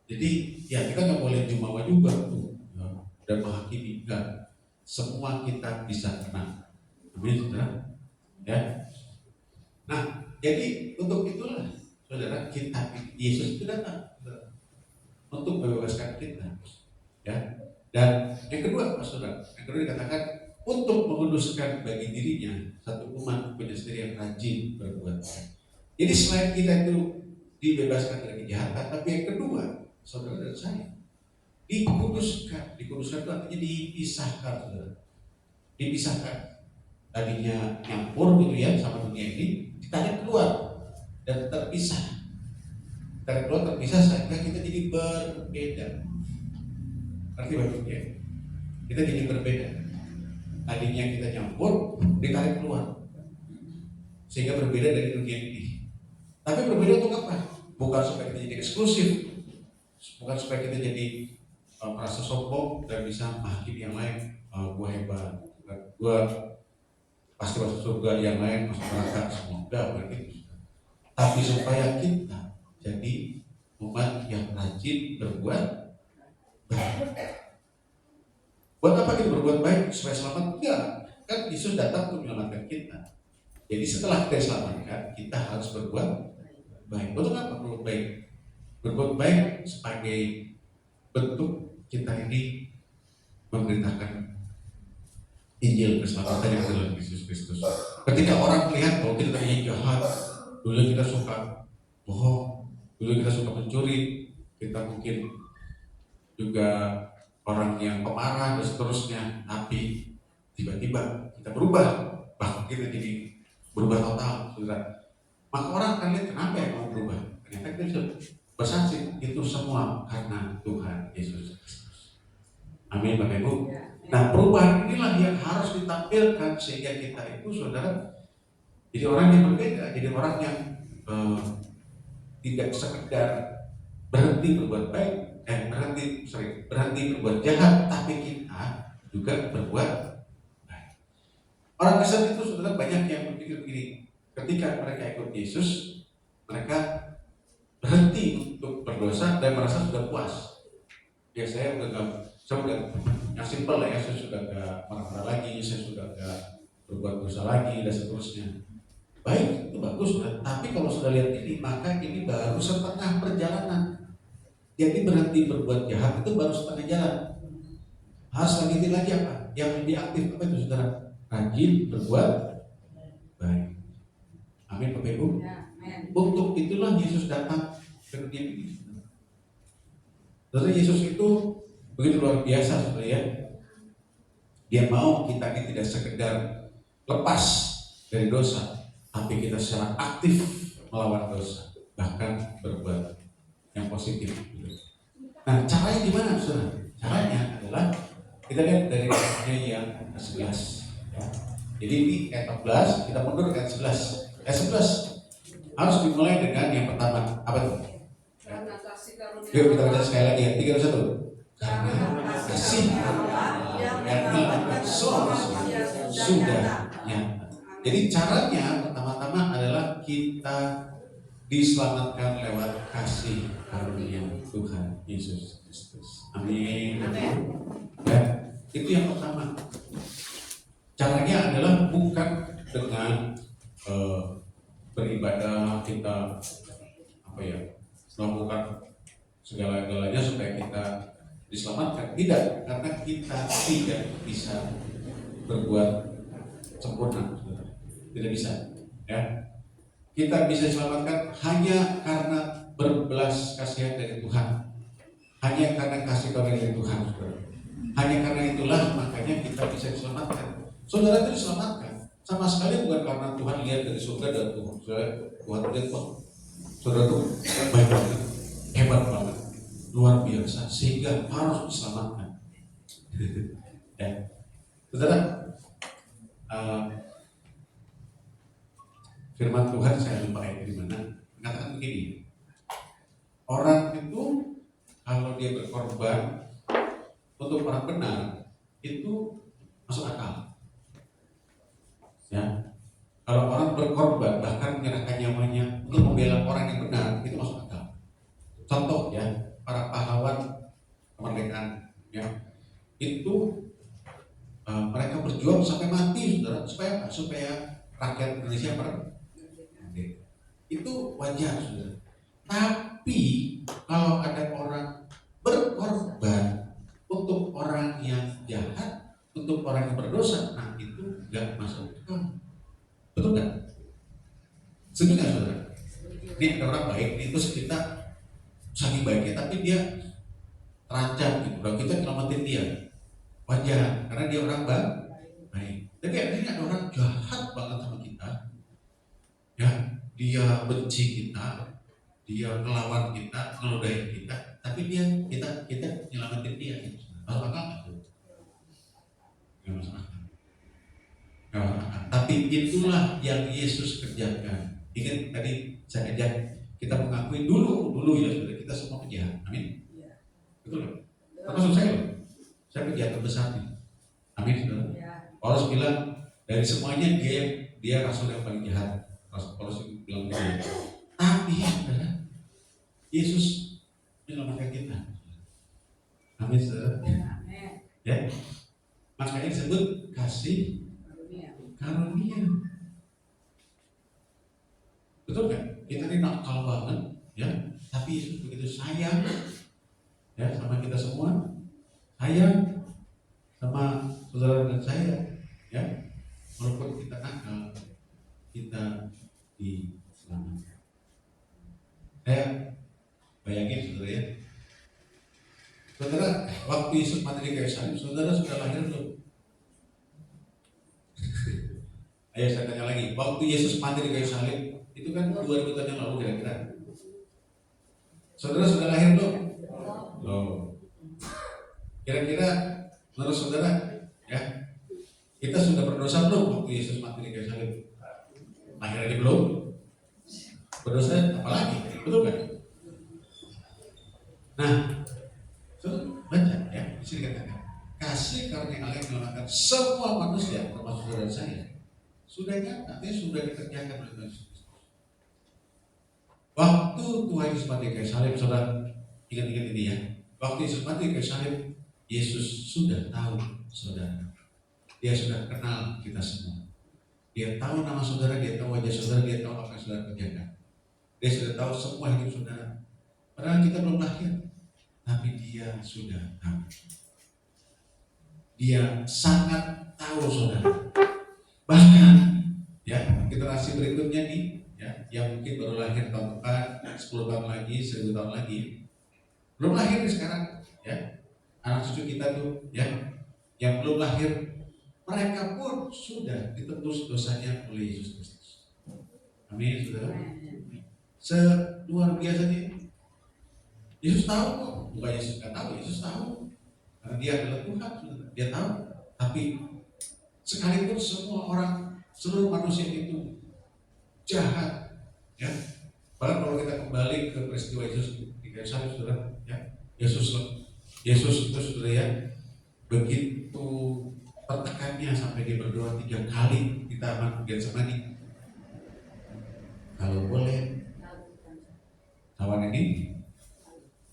Jadi ya kita nggak boleh jumawa juga tuh, ya, dan menghakimi, enggak. Semua kita bisa kena. Amin, saudara. Ya. Nah, jadi untuk itulah saudara, kita Yesus itu datang untuk membebaskan kita, ya. Dan yang kedua, saudara, yang kedua dikatakan untuk menguduskan bagi dirinya satu umat punya sendiri yang rajin berbuat baik. Jadi selain kita itu dibebaskan dari kejahatan, tapi yang kedua, saudara dan saya dikuduskan. Dikuduskan itu artinya dipisahkan, saudara. Dipisahkan. Tadinya nyampur gitu ya sama dunia ini, ditarik keluar dan terpisah. Tarik keluar terpisah sehingga kita jadi berbeda. Arti maksudnya? Kita jadi berbeda. Tadinya kita nyampur, ditarik keluar, sehingga berbeda dari dunia ini. Tapi berbeda untuk apa? Bukan supaya kita jadi eksklusif, bukan supaya kita jadi merasa sombong dan bisa menghakimi yang lain. Gua hebat, gua pasti masuk surga, yang lain masuk neraka semua. Enggak begitu. Tapi supaya kita jadi umat yang rajin berbuat baik. Buat apa kita berbuat baik? Supaya selamat? Enggak. Kan Yesus datang untuk menyelamatkan kita. Jadi setelah kita selamatkan, kita harus berbuat baik. Untuk apa berbuat baik? Berbuat baik sebagai bentuk kita ini memberitakan Injil keselamatan yang dalam Yesus Kristus. Ketika orang melihat bahwa kita tadinya jahat, dulu kita suka bohong, dulu kita suka mencuri, kita mungkin juga orang yang pemarah dan seterusnya, tapi tiba-tiba kita berubah, bahkan kita jadi berubah total, saudara. Maka orang akan lihat kenapa ya mau berubah. Ternyata kita bisa bersaksi itu semua karena Tuhan Yesus Kristus. Amin, Bapak Ibu. Nah, perubahan inilah yang harus ditampilkan sehingga kita itu, saudara, jadi orang yang berbeda, jadi orang yang tidak sekedar berhenti berbuat baik, berhenti berbuat jahat, tapi kita juga berbuat baik. Orang Kristen itu, saudara, banyak yang berpikir begini, ketika mereka ikut Yesus, mereka berhenti untuk berdosa dan merasa sudah puas. Ya, saya udah yang simpel lah ya, saya sudah gak marah-marah lagi, saya sudah gak berbuat dosa lagi dan seterusnya. Baik, itu bagus, tapi kalau sudah lihat ini, maka ini baru setengah perjalanan. Jadi berhenti berbuat jahat itu baru setengah jalan. Harus lanjutin lagi apa? Yang lebih aktif apa itu, saudara? Rajin berbuat baik. Amin, Bapak Ibu. Untuk itulah Yesus datang ke dunia ini. Saudara, Yesus itu begitu luar biasa, saudara ya. Dia mau kita ini tidak sekedar lepas dari dosa, tapi kita secara aktif melawan dosa, bahkan berbuat yang positif. Nah, caranya gimana, saudara? Caranya adalah kita lihat dari ayatnya yang ke-11. Ya. Jadi ini ayat 14, kita mundur ke ayat 11. Ayat 11 harus dimulai dengan yang pertama. Apa itu? Yuk kita baca sekali lagi ya. 3, 2, 1. Karena kasih yang melakukan sudah nyata. Jadi caranya pertama-tama adalah kita diselamatkan lewat kasih karunia Tuhan Yesus Kristus. Amin. Ya, itu yang pertama. Caranya adalah bukan dengan beribadah kita melakukan segala-galanya supaya kita diselamatkan. Tidak, karena kita tidak bisa berbuat sempurna, tidak bisa. Ya, kita bisa diselamatkan hanya karena berbelas kasihan dari Tuhan, hanya karena kasih karunia dari Tuhan. Hanya karena itulah makanya kita bisa diselamatkan. Saudara itu diselamatkan sama sekali bukan karena Tuhan lihat dari surga dan Tuhan lihat saudara itu baik banget, hebat banget, luar biasa sehingga harus diselamatkan. Ya, saudara, firman Tuhan saya lupa ayat di mana mengatakan begini, orang itu kalau dia berkorban untuk orang benar itu masuk akal. Ya, kalau orang berkorban bahkan menyerahkan nyawanya untuk membela orang yang benar itu masuk akal. Contoh ya, para pahlawan kemerdekaan ya, itu mereka berjuang sampai mati, saudara, supaya apa? Supaya rakyat Indonesia merdeka. Itu wajar, saudara. Tapi kalau ada orang berkorban untuk orang yang jahat, untuk orang yang berdosa, nah itu nggak masuk akal. Betul nggak? Setuju nggak, saudara? Ini ada orang baik, ini terus kita saking baiknya, tapi dia terancam gitu. Kalau kita nyelamatin dia, wajar, karena dia orang baik. Tapi akhirnya ada orang jahat banget sama kita, ya, dia benci kita, dia ngelawan kita, ngeludahin kita, tapi kita nyelamatin dia. Gitu. Masuk akal nggak tuh? Nggak masuk akal. Nggak masuk akal. Tapi itulah yang Yesus kerjakan. Ingat tadi saya ajak kita mengakui dulu ya sudah, kita semua penjahat. Amin. Betul kan? Termasuk saya loh. Saya penjahat terbesar nih. Amin saudara. Paulus bilang dari semuanya dia rasul yang paling jahat. Paulus bilang begitu. Tapi saudara, Yesus menyelamatkan kita. Amin saudara. Ya. Makanya disebut kasih karunia. Betul kan? Kita ini nakal banget, ya. Tapi Yesus begitu sayang, ya, sama kita semua, sayang sama saudara dan saya, ya. Walaupun kita nakal, kita diselamatkan. Saya bayangin saudara ya, saudara waktu Yesus mati di kayu salib, saudara sudah lahir belum? Ayo saya tanya lagi, waktu Yesus mati di kayu salib, itu kan 2000 tahun yang lalu kira-kira. Saudara sudah lahir belum? Belum. Kira-kira menurut saudara, ya, kita sudah berdosa belum waktu Yesus mati di kayu salib? Lahir aja belum? Berdosa apalagi? Betul kan? Nah, baca ya, di sini katakan kasih karunia Allah yang menyelamatkan semua manusia termasuk saudara saya. Sudah nyata, sudah dikerjakan oleh Tuhan Yesus. Waktu Tuhan Yesus mati di kayu salib, saudara ingat-ingat ini ya. Waktu Yesus mati di kayu salib, Yesus sudah tahu saudara. Dia sudah kenal kita semua. Dia tahu nama saudara, dia tahu wajah saudara, dia tahu apa yang saudara kerjakan. Dia sudah tahu semua hidup saudara. Padahal kita belum lahir, tapi dia sudah tahu. Dia sangat tahu saudara. Bahkan ya generasi berikutnya nih, ya, yang mungkin baru lahir tahun depan, 10 tahun lagi, 1000 tahun lagi, belum lahir nih sekarang, ya, anak cucu kita tuh, ya, yang belum lahir, mereka pun sudah ditebus dosanya oleh Yesus Kristus. Amin, saudara. Seluar biasanya, Yesus tahu kok, bukan Yesus nggak tahu, Yesus tahu, karena Dia adalah Tuhan, saudara. Dia tahu, tapi sekalipun semua orang, seluruh manusia itu jahat, ya. Bahkan kalau kita kembali ke peristiwa Yesus di kayu salib, saudara, ya, Yesus itu saudara ya, begitu tertekannya sampai dia berdoa 3 kali di taman Getsemani. Kalau boleh, cawan ini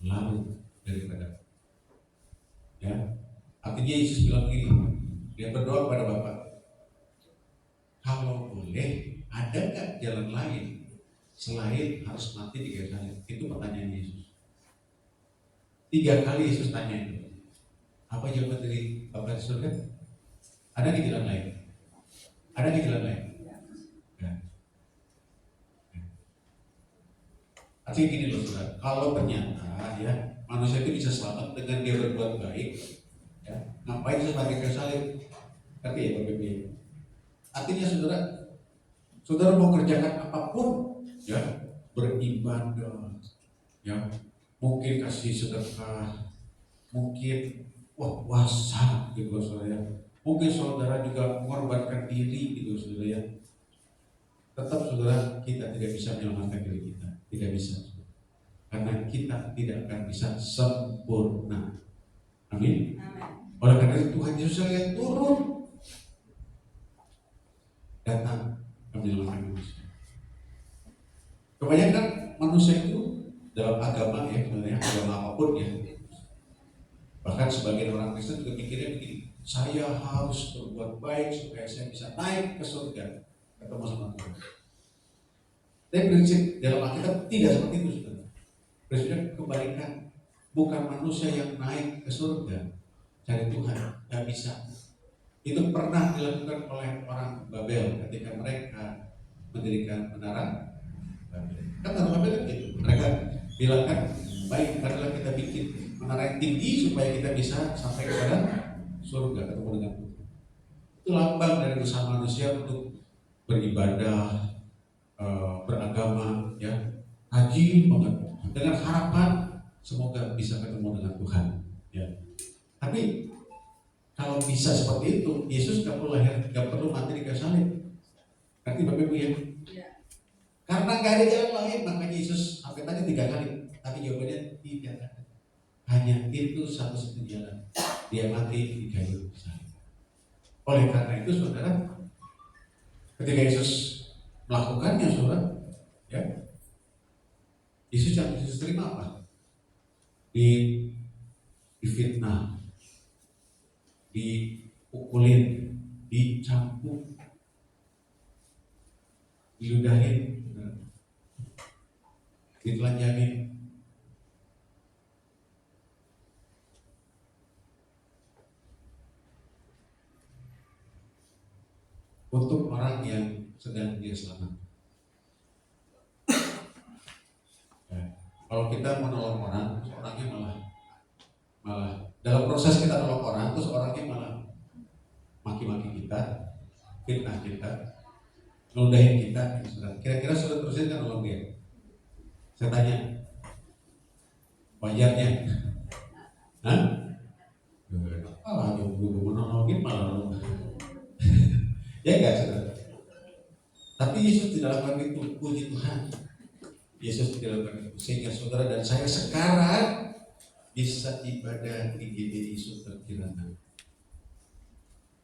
lalu daripada, ya. Artinya Yesus bilang gini, dia berdoa kepada Bapa, kalau boleh, ada nggak jalan lain selain harus mati di kayu salib? Itu pertanyaan Yesus. 3 kali Yesus tanya itu. Apa jawaban dari Bapa di surga? Ada di jalan lain? Ada di jalan lain? Ya. Artinya gini loh saudara, kalau ternyata ya manusia itu bisa selamat dengan dia berbuat baik, ya, ngapain Yesus mati di kayu salib? Ngerti ya Bapak Ibu? Artinya saudara mau kerjakan apapun, ya, beribadah, ya, mungkin kasih sedekah, mungkin puasa gitu saudara ya. Mungkin saudara juga mengorbankan diri gitu saudara ya. Tetap saudara kita tidak bisa menyelamatkan diri kita, tidak bisa. Karena kita tidak akan bisa sempurna. Amin. Oleh karena itu Tuhan Yesus yang turun datang menyelamatkan manusia. Kebanyakan manusia itu dalam agama ya, sebenarnya agama apapun ya, bahkan sebagian orang Kristen juga mikirnya begini, saya harus berbuat baik supaya saya bisa naik ke surga ketemu sama Tuhan. Tapi prinsip dalam Alkitab tidak seperti itu, saudara. Prinsipnya kebalikan, bukan manusia yang naik ke surga cari Tuhan, nggak bisa. Itu pernah dilakukan oleh orang Babel ketika mereka mendirikan menara Kan Babel kan gitu. Mereka bilang kan, baik adalah kita bikin menara yang tinggi supaya kita bisa sampai kepada surga ketemu dengan Tuhan. Itu lambang dari usaha manusia untuk beribadah, beragama, ya, rajin banget dengan harapan semoga bisa ketemu dengan Tuhan. Ya. Tapi kalau bisa seperti itu, Yesus nggak perlu lahir, nggak perlu mati di kayu salib. Nanti Bapak Ibu ya. Karena nggak ada jalan lain, makanya Yesus sampai tadi 3 kali. Tapi jawabannya tidak ada. Hanya itu satu-satunya jalan. Dia mati di kayu salib. Oleh karena itu, saudara, ketika Yesus melakukannya, saudara, ya, Yesus yang Yesus terima apa? Difitnah, dipukulin, dicampur, diludahin, ditelanjangin. Untuk orang yang sedang dia selamatkan. Ya. Kalau kita menolong orang, terus orangnya malah dalam proses kita nolong orang, terus orangnya malah maki-maki kita, fitnah kita, ngeludahin kita. Kira-kira sudah terusin kan nolong dia? Saya tanya, wajarnya? Hah? Ah, gue menolongin malah ya enggak, saudara. Tapi Yesus tidak lakukan itu, puji Tuhan. Yesus tidak lakukan itu, sehingga saudara dan saya sekarang bisa ibadah di GBI Sultan Kirana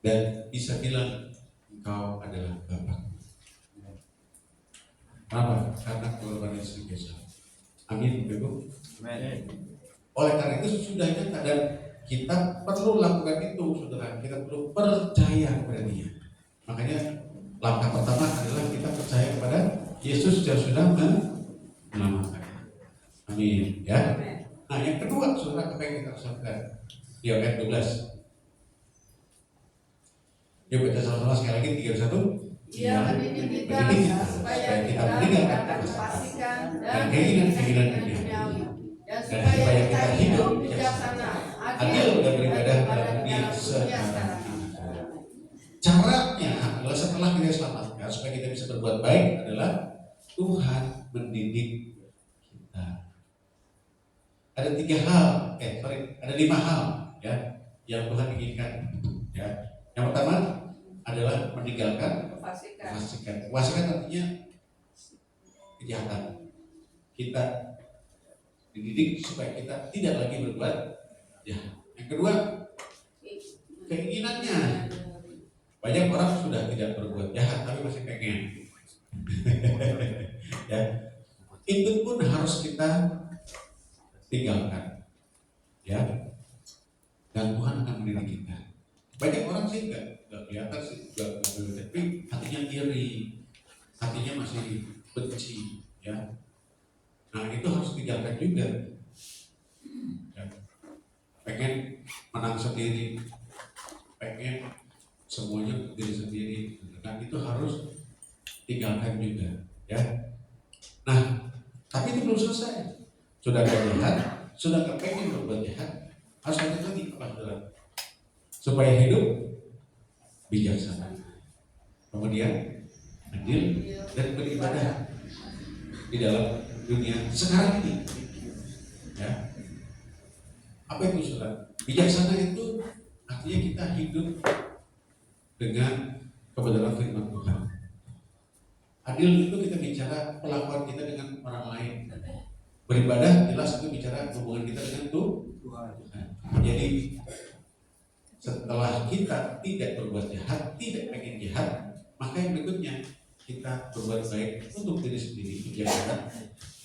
dan bisa bilang engkau adalah Bapa. Kenapa? Karena korban Yesus Kristus. Amin, Ibu. Amin. Oleh karena itu sesudahnya dan kita perlu lakukan itu, saudara. Kita perlu percaya kepada Dia. Makanya langkah pertama adalah kita percaya kepada Yesus yang sudah menyelamatkan. Amin, ya. Nah, yang kedua, saudara, apa yang kita lakukan? Di ayat 12. Yuk baca sama-sama sekali lagi 31. Dia mendidik kita supaya kita dapat kepastikan dan keinginan duniawi, dan supaya kita hidup bijaksana, adil dan beribadah dalam dunia sekarang. Caranya adalah setelah kita selamatkan supaya kita bisa berbuat baik adalah Tuhan mendidik kita. Ada 5 hal ya yang Tuhan inginkan. Ya. Yang pertama adalah meninggalkan kefasikan. Kefasikan artinya kejahatan. Kita dididik supaya kita tidak lagi berbuat jahat. Yang kedua, keinginannya. Banyak orang sudah tidak berbuat jahat tapi masih pengen. Ya, itu pun harus kita tinggalkan. Ya, dan Tuhan akan mendidik kita. Banyak orang sih nggak kelihatan sih, tapi hatinya iri, hatinya masih benci. Ya, nah itu harus tinggalkan juga. Ya. Pengen menang sendiri, pengen semuanya diri sendiri, dan itu harus tinggalkan juga, ya. Nah, tapi itu belum selesai. Sudah gak jahat, sudah gak pengen berbuat jahat, harus ada lagi apa, saudara? Supaya hidup bijaksana, kemudian adil dan beribadah di dalam dunia sekarang ini, ya. Apa itu, saudara? Bijaksana itu artinya kita hidup dengan kebenaran firman Tuhan. Adil itu kita bicara perlakuan kita dengan orang lain. Beribadah jelas itu bicara hubungan kita dengan Tuhan. Jadi setelah kita tidak berbuat jahat, tidak pengen jahat, maka yang berikutnya kita berbuat baik untuk diri sendiri, jahat,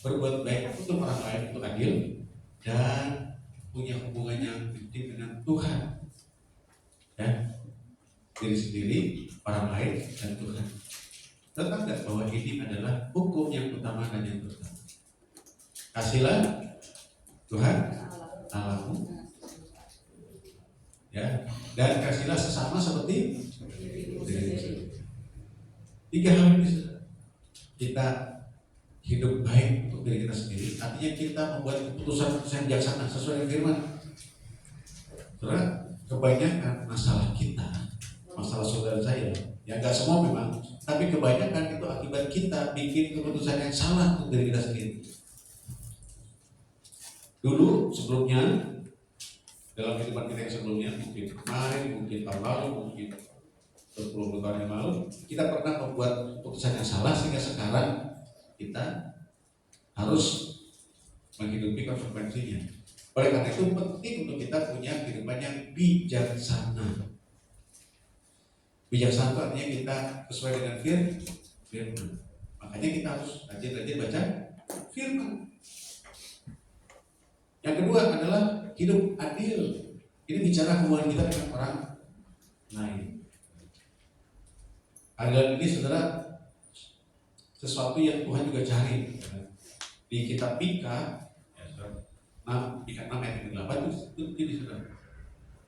berbuat baik untuk orang lain, untuk adil, dan punya hubungan yang intim dengan Tuhan. Ya. Diri sendiri, orang lain, dan Tuhan. Tetap tidak bahwa ini adalah hukum yang utama dan yang pertama. Kasihlah Tuhan Allahmu, ya, dan kasihlah sesama seperti diri sendiri. 3 hal ini kita hidup saatnya kita membuat keputusan-keputusan bijaksana sesuai dengan firman. Karena kebanyakan masalah kita, masalah saudara saya, ya nggak semua memang, tapi kebanyakan itu akibat kita bikin keputusan yang salah untuk diri kita sendiri. Dulu sebelumnya, dalam kehidupan kita yang sebelumnya, mungkin kemarin, mungkin tahun lalu, mungkin 10 tahun yang lalu, kita pernah membuat keputusan yang salah sehingga sekarang kita harus menghidupi konsekuensinya. Oleh karena itu penting untuk kita punya kehidupan yang bijaksana. Bijaksana itu artinya kita sesuai dengan firman. Makanya kita harus rajin-rajin baca firman. Yang kedua adalah hidup adil. Ini bicara hubungan kita dengan orang lain. Adil ini saudara sesuatu yang Tuhan juga cari. Di kitab Mika, Mika 6 ayat 8 itu ini saudara.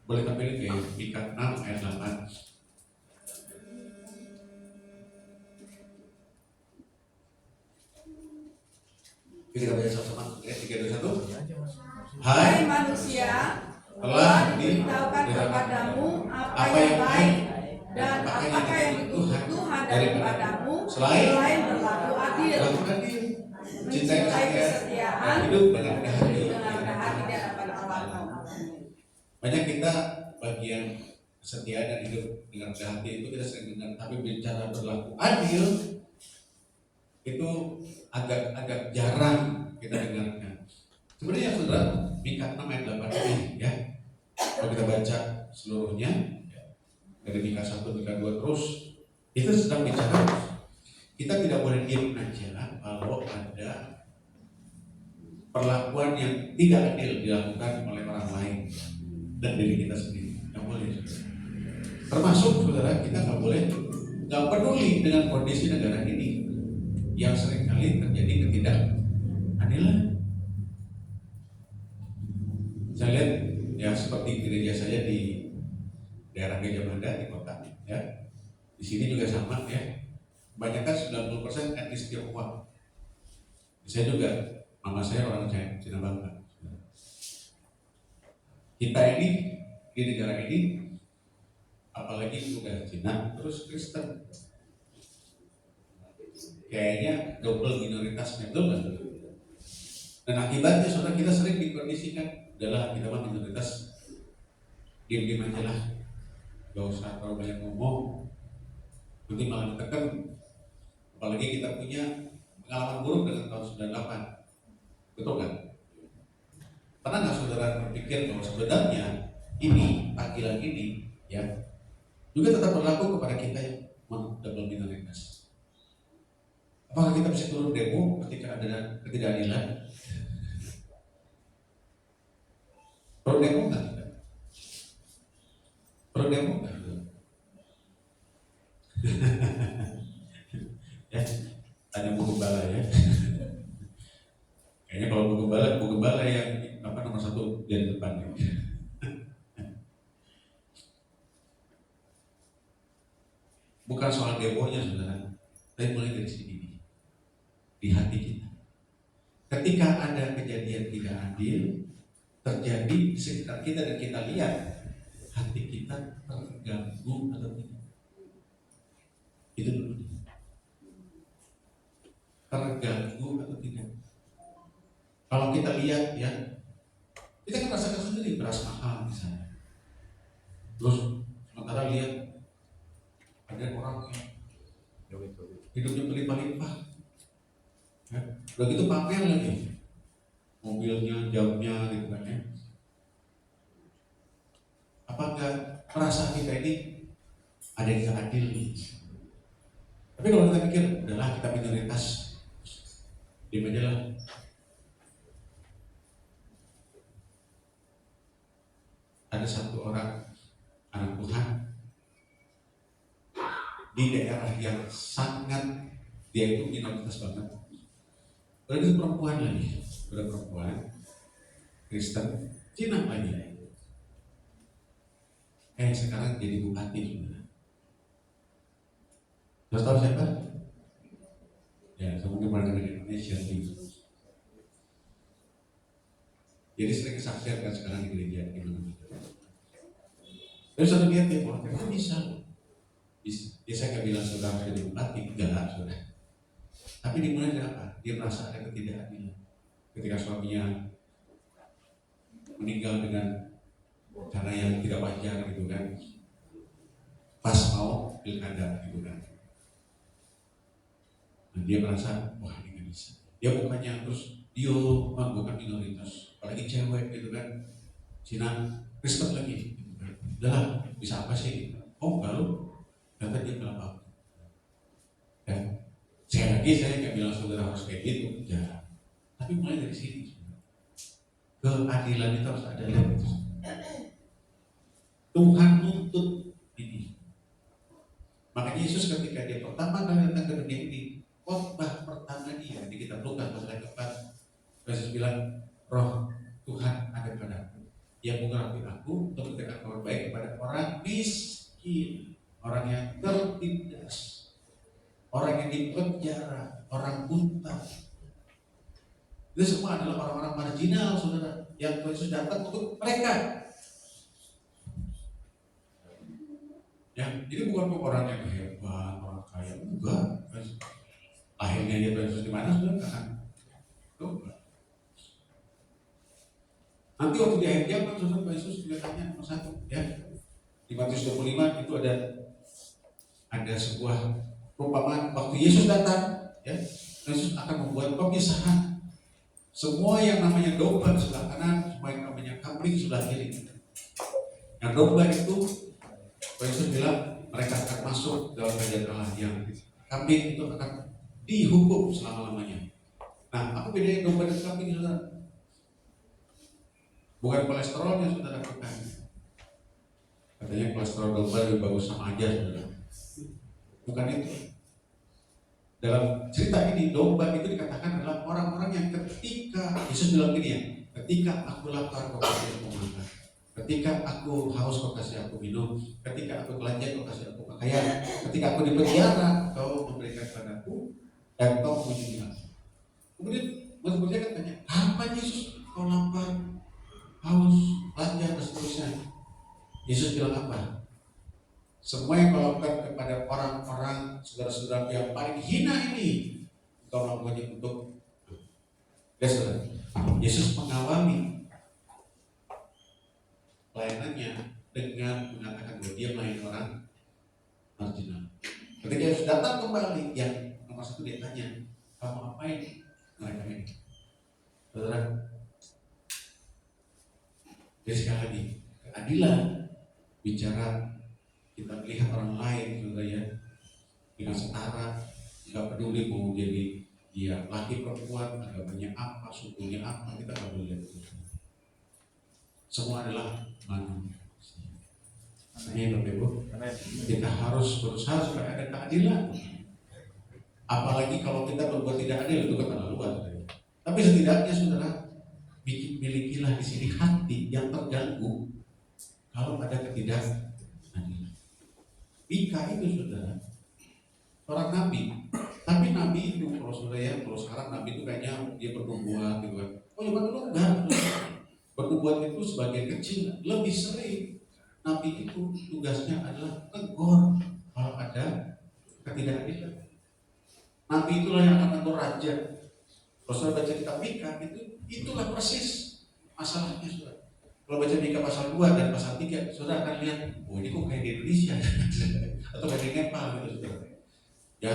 Boleh tampilin ke Mika 6 ayat 8. Kita baca sama-sama. 3, 2, 1. Hai manusia, Telah diberitahukan kepadamu apa yang baik dan apakah yang dituntut Tuhan daripadamu selain berlaku adil, mencintai kesetiaan, hidup dengan hati. dengan hati di hadapan Allah. Banyak kita bagian kesetiaan dan hidup dengan hati itu kita sering dengar, tapi bicara berlaku adil itu agak jarang kita dengarkan. Sebenarnya saudara, Mika 6 ayat 8 ini ya, kalau kita baca seluruhnya dari Mika 1, Mika 2 terus, itu sedang bicara kita tidak boleh diam aja kalau ada perlakuan yang tidak adil dilakukan oleh orang lain dan diri kita sendiri. Nggak boleh, saudara. Termasuk saudara, kita nggak peduli dengan kondisi negara ini yang seringkali terjadi ketidakadilan. Saya lihat ya seperti gereja saya di daerah Gajah Mada di kota ya. Di sini juga sama ya. Kebanyakan 90% etnis Tionghoa. Saya juga, mama saya orang Cina Bangka. Kita ini di negara ini apalagi udah Cina terus Kristen. Kayaknya double minoritasnya, betul nggak? Dan akibatnya saudara kita sering dikondisikan adalah kita mah minoritas, diam-diam aja lah, gak usah terlalu banyak ngomong, nanti malah ditekan. Apalagi kita punya pengalaman buruk dengan tahun 98, betul nggak? Pernah nggak saudara berpikir bahwa sebenarnya ini panggilan ini ya juga tetap berlaku kepada kita yang double minoritas? Apakah kita bisa turun demo ketika ada ketidakadilan? Perlu demo nggak kita? Perlu demo nggak? Ya, tanya Bu Gembala ya. Kayaknya kalau Bu Gembala yang nomor 1 di depan ya. Bukan soal demonya saudara, tapi mulai dari sini nih, di hati kita. Ketika ada kejadian tidak adil terjadi di sekitar kita dan kita lihat, hati kita terganggu atau tidak? Itu dulu. Terganggu atau tidak? Kalau kita lihat ya, kita kan rasakan sendiri beras mahal misalnya. Terus sementara lihat ada orang yang hidupnya berlimpah-limpah, ya, udah gitu pamer lagi, mobilnya, jamnya, gitu kan ya. Apakah perasaan kita ini ada yang tidak adil nih? Tapi kalau kita pikir, udahlah kita minoritas, diam aja lah. Ada satu orang anak Tuhan di daerah yang sangat dia itu minoritas banget. Itu perempuan lagi, udah perempuan Kristen, Cina lagi. Sekarang jadi bupati juga. Terus tahu siapa? Ya, kamu kemarin dari Indonesia gitu. Jadi sering kesaksian kan sekarang di gereja di mana. Terus satu lihat ya, wah ternyata bisa. Ya saya nggak bilang saudara jadi bupati, enggak saudara. Tapi dimulai dari apa? Dia merasa ada ketidakadilan. Ketika suaminya meninggal dengan cara yang tidak wajar gitu kan, pas mau pilkada gitu kan. Nah, dia merasa wah ini nggak bisa. Dia bukannya terus dia bukan minoritas, apalagi cewek gitu kan, Cina Kristen lagi. Gitu kan. Udah bisa apa sih? Oh kalau kata dia bilang apa? Dan saya nggak bilang saudara harus kayak gitu, ya. Tapi mulai dari sini, keadilan itu harus ada lihat itu. Tuhan nuntut ini. Makanya Yesus ketika dia pertama kali datang ke dunia ini, khotbah pertama dia di kitab Lukas pasal 4, Yesus bilang, Roh Tuhan ada padaku, yang mengurapi aku untuk memberikan kabar baik kepada orang miskin, orang yang tertindas, orang yang dipenjara, orang buta. Itu semua adalah orang-orang marginal, saudara, yang Yesus datang untuk mereka. Ya, jadi bukan orang yang hebat, orang kaya, enggak. Akhirnya dia Yesus di mana sudah kan? Nanti waktu di akhir zaman, saudara, Yesus juga tanya nomor 1, ya. Di Matius 25 itu ada sebuah perumpamaan waktu Yesus datang, ya. Yesus akan membuat pemisahan. Semua yang namanya domba di sebelah kanan, semua yang namanya kambing di sebelah kiri. Yang domba itu, Yesus bilang mereka akan masuk dalam kerajaan Allah, yang kambing itu akan dihukum selama-lamanya. Nah, apa bedanya domba dan kambing, saudara? Bukan kolesterolnya, saudara, bukan. Katanya kolesterol domba lebih bagus, sama aja, saudara. Bukan itu. Dalam cerita ini, domba itu dikatakan adalah orang-orang yang ketika Yesus bilang gini ya, ketika aku lapar kau kasih aku makan, ketika aku haus kau kasih aku minum, ketika aku telanjang kau kasih aku pakaian, ketika aku di penjara kau memberikan padaku, dan kau mengunjungi aku. Kemudian murid-muridnya kan tanya, kapan Yesus kau lapar, haus, telanjang, dan seterusnya? Yesus bilang apa? Semua yang kau lakukan kepada orang-orang saudara-saudara yang paling hina ini, kau lakukannya untuk saudara. Yesus mengawali pelayanannya dengan mengatakan bahwa dia melayani orang marginal. Ketika Yesus datang kembali, yang nomor 1 dia tanya, kamu apain mereka ini? Saudara, jadi sekali lagi, keadilan bicara kita melihat orang lain, saudara, ya, dengan setara, nggak peduli mau jadi dia laki perempuan, agamanya apa, sukunya apa, kita nggak boleh lihat itu. Semua adalah manusia. Amin, Bapak Ibu. Kita harus berusaha supaya ada keadilan. Apalagi kalau kita berbuat tidak adil, itu keterlaluan. Tapi setidaknya, saudara, milikilah di sini hati yang terganggu kalau ada ketidakadilan. Mika itu, saudara, orang nabi, tapi nabi itu kalau saudara ya, kalau sekarang nabi itu kayaknya dia bernubuat gitu kan. Oh ya, dulu enggak. Bernubuat itu sebagian kecil, lebih sering nabi itu tugasnya adalah tegur kalau ada ketidakadilan. Nabi itulah yang akan tegur raja. Kalau saudara baca kitab Mika, itulah persis masalahnya, saudara. Kalau baca Mika pasal 2 dan pasal 3, saudara akan lihat, oh ini kok kayak di Indonesia atau kayak di Nepal gitu, saudara. Ya,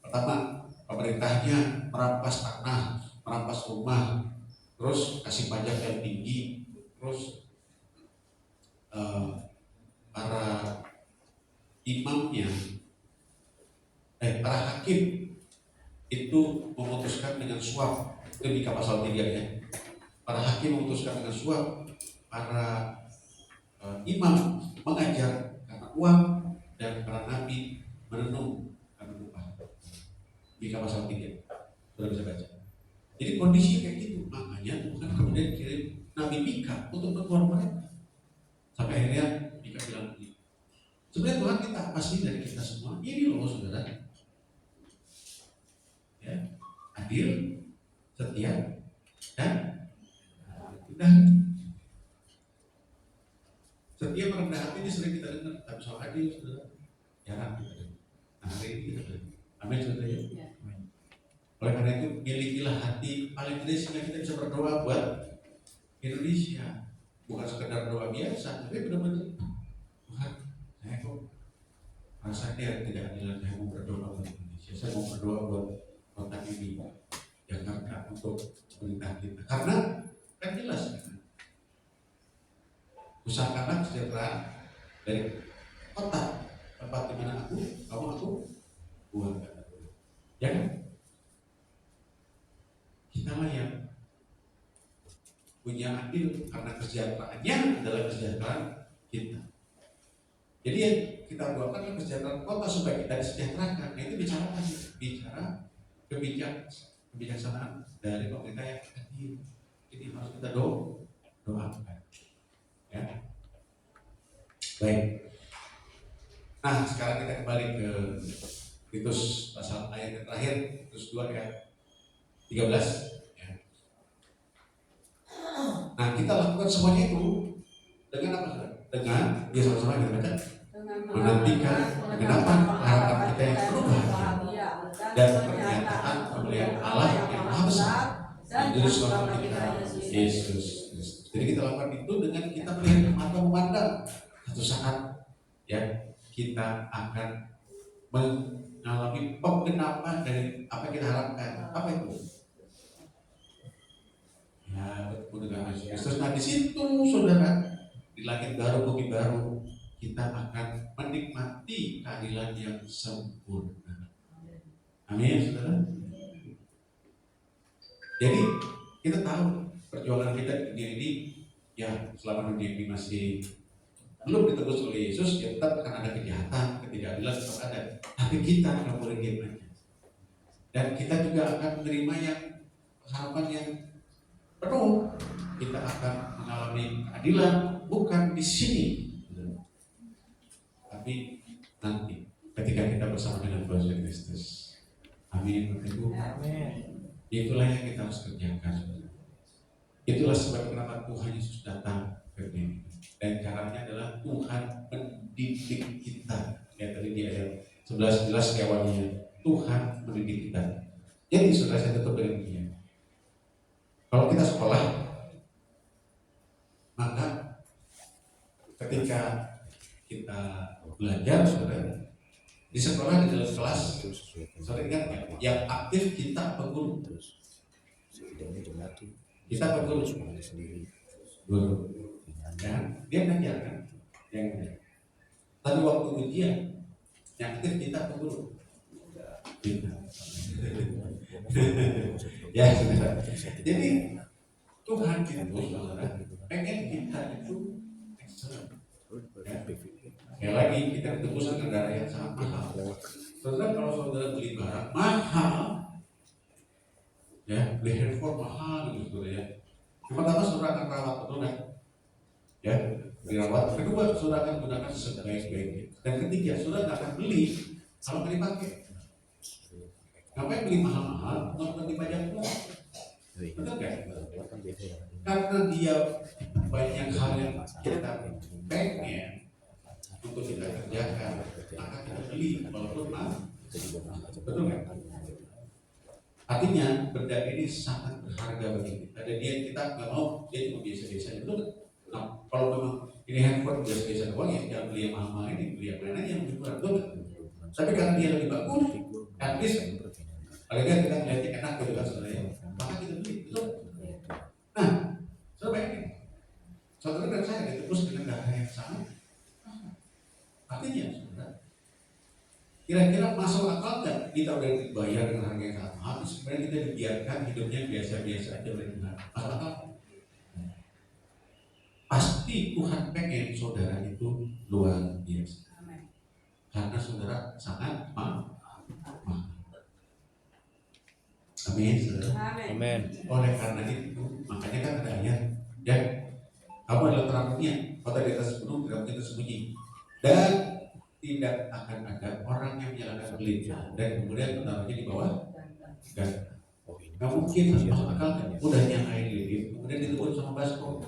pertama pemerintahnya merampas tanah, merampas rumah, terus kasih pajak yang tinggi, terus para imamnya, para hakim itu memutuskan dengan suap. Itu Mika pasal 3 ya. Para hakim memutuskan dengan suap, para imam mengajar karena uang, dan para nabi menenung karena upah. Mika pasal 3, sudah bisa baca. Jadi kondisi kayak gitu, makanya Tuhan kemudian kirim Nabi Mika untuk menegur mereka. Sampai akhirnya Mika bilang begini, sebenarnya Tuhan minta apa sih dari kita semua? Ini loh, saudara, ya, adil, setia, dan Setiap merendah hati ini sering kita dengar, tapi soal adil saudara jarang kita dengar. Nah, hari ini kita dengar. Amin saudara ya. Oleh karena itu milikilah hati paling tidak sehingga kita bisa berdoa buat Indonesia. Bukan sekedar doa biasa, tapi benar-benar Tuhan, saya kok rasanya tidak adil, saya mau berdoa buat Indonesia, saya mau berdoa buat kota ini, Jakarta, untuk pemerintah kita. Karena kan jelas kan, usahakanlah kesejahteraan dari kota tempat di mana aku buat. Ya kan? Kita lah yang punya adil karena kesejahteraannya adalah kesejahteraan kita. Jadi yang kita doakan adalah kesejahteraan kota supaya kita disejahterakan. Nah, itu bicara apa sih? Bicara kebijaksanaan dari pemerintah yang adil. Ini harus kita doakan. Ya. Baik. Nah, sekarang kita kembali ke Titus pasal ayat yang terakhir, Titus 2 ayat 13. Nah, kita lakukan semuanya itu dengan apa? Dengan dia sama-sama kita baca, menantikan penggenapan harapan kita yang penuh bahagia dan pernyataan kemuliaan Allah yang maha besar di Juru Selamat kita Yesus. Jadi kita lakukan itu dengan kita melihat mata memandang satu saat ya kita akan mengalami penggenapan dari apa yang kita harapkan. Apa itu? Ya, bertemu dengan Yesus Kristus. Nah, di situ saudara, di langit baru, bumi baru, kita akan menikmati keadilan yang sempurna. Amin, saudara. Jadi kita tahu perjuangan kita di dunia ini, ya selama dunia ini masih belum ditebus oleh Yesus, ya tetap akan ada kejahatan, ketidakadilan tetap ada. Tapi kita nggak boleh diam aja. Dan kita juga akan menerima yang harapan yang penuh. Kita akan mengalami keadilan bukan di sini, tapi nanti ketika kita bersama dengan Tuhan Yesus Kristus. Amin, Ibu. Itulah yang kita harus kerjakan. Itulah sebab kenapa Tuhan Yesus datang ke dunia. Dan caranya adalah Tuhan mendidik kita. Ya tadi di ayat 11 jelas awalnya Tuhan mendidik kita. Jadi saudara, saya tutup dengan dia. Kalau kita sekolah, maka ketika kita belajar, saudara, di sekolah di dalam kelas, saudara ingat ya, yang aktif kita peguru. Kita peguru guru. Ya, dia mengajar kan, yang tapi waktu ujian, yang aktif kita peguru. Ya, saudara. Jadi Tuhan itu, saudara, pengen kita itu excellent. Ya. Sekali lagi kita ditebus dengan darah yang sangat mahal. Saudara, kalau saudara beli barang mahal, ya beli handphone mahal gitu, saudara ya. Yang pertama saudara akan rawat, betul kan? Ya, dirawat. Kedua, saudara akan gunakan sebaik-baiknya. Dan ketiga, saudara akan beli kalau nggak dipakai. Ngapain beli mahal-mahal, nggak dipajang pula? Betul kan? Karena dia banyak hal yang kita pengen untuk kita kerjakan, maka kita beli walaupun mahal. Betul kan? Artinya benda ini sangat berharga bagi kita. Dan dia kita nggak mau dia cuma biasa-biasa. Betul kan? Nah, kalau memang ini handphone biasa-biasa doang, ya jangan beli yang mahal-mahal ini, beli yang mana yang lebih murah. Betul kan? Tapi karena dia lebih bagus, at least paling kita melihatnya enak gitu kan sebenarnya, maka kita beli. Betul? Nah, saudara bayangin, saudara dan saya ditebus dengan darah yang sama. Artinya, saudara, kira-kira masuk akal nggak kita udah dibayar dengan harga yang sangat mahal, sebenarnya kita dibiarkan hidupnya biasa-biasa aja oleh Tuhan. Masuk akal? Pasti Tuhan pengen saudara itu luar biasa. Karena saudara sangat mahal. Amin, saudara. Amin. Oleh karena itu, makanya kan ada ayat, ya, kamu adalah terang dunia, kota di atas gunung tidak mungkin tersembunyi, dan tidak akan ada orang yang menyalakan lilin dan kemudian menaruhnya di bawah gada. Nggak mungkin, masuk akal kan? Mudahnya air lilin, kemudian ditebus sama baskom,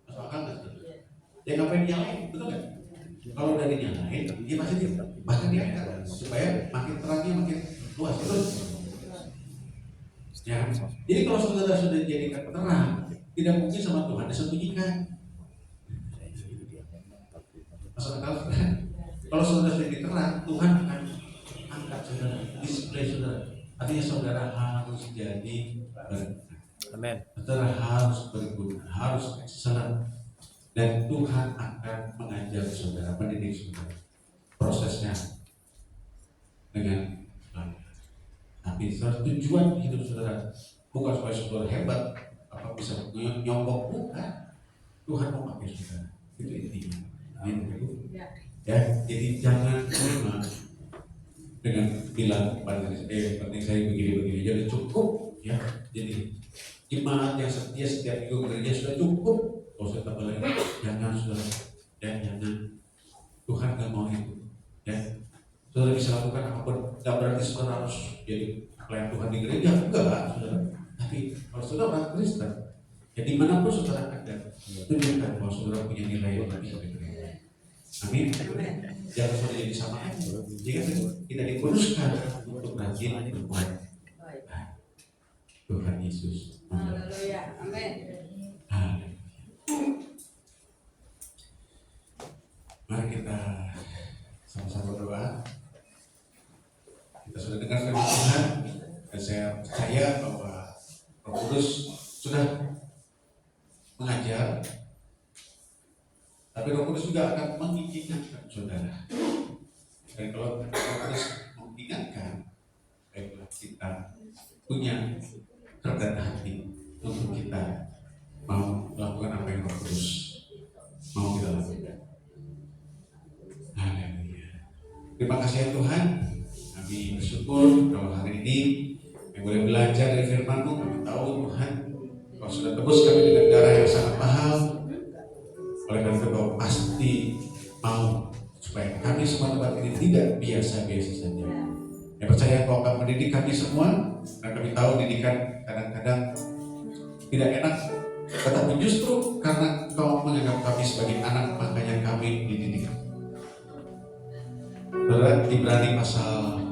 masuk akal nggak? Ya ngapain nyalain, betul nggak? Kalau udah dinyalain, dia pasti dia bahkan dia angkat supaya makin terangnya makin luas, betul? Ya. Jadi kalau saudara sudah jadikan terang, tidak mungkin sama Tuhan disembunyikan. Masuk akal? Kalau saudara sudah terang, Tuhan akan angkat saudara, display saudara. Artinya saudara harus jadi berguna. Amin. Saudara harus berguna, harus excellent. Dan Tuhan akan mengajar saudara, mendidik saudara. Prosesnya dengan baik. Tapi tujuan hidup saudara bukan supaya saudara hebat, apa bisa nyombong, bukan. Tuhan mau pakai saudara. Itu intinya. Amin. Ya, jadi jangan cuma dengan bilang penting saya begini-begini, jadi cukup ya. Jadi jemaat yang setia setiap minggu gereja sudah cukup. Kalau saya tambah lagi, jangan saudara, ya jangan. Tuhan gak mau itu, ya. Saudara bisa lakukan apapun, gak berarti saudara harus jadi pelayan Tuhan di gereja, enggak, saudara. Tapi kalau saudara orang Kristen, ya dimanapun saudara ada, tunjukkan bahwa saudara punya nilai yang lebih dari gereja. Amin. Jangan saudara jadi sama aja. Jika kita dikuduskan untuk rajin berbuat baik. Tuhan Yesus. Haleluya. Amin. Mari kita sama-sama berdoa. Kita sudah dengar firman Tuhan, dan saya percaya bahwa Roh Kudus sudah mengajar. Tapi Roh Kudus juga akan mengingatkan saudara. Dan kalau Roh Kudus mengingatkan, baiklah kita punya kerendahan hati untuk kita mau melakukan apa yang Roh Kudus mau kita lakukan. Haleluya. Terima kasih ya Tuhan. Kami bersyukur kalau hari ini yang boleh belajar dari firman-Mu. Kami tahu Tuhan, Kau sudah tebus kami dengan darah yang sangat mahal. Oleh karena itu Kau pasti mau supaya kami semua tempat ini tidak biasa-biasa saja. Yang percaya Kau akan mendidik kami semua. Dan kami tahu didikan kadang-kadang tidak enak, tetapi justru karena Kau menganggap kami sebagai anak, makanya kami dididik. Saudara, Ibrani pasal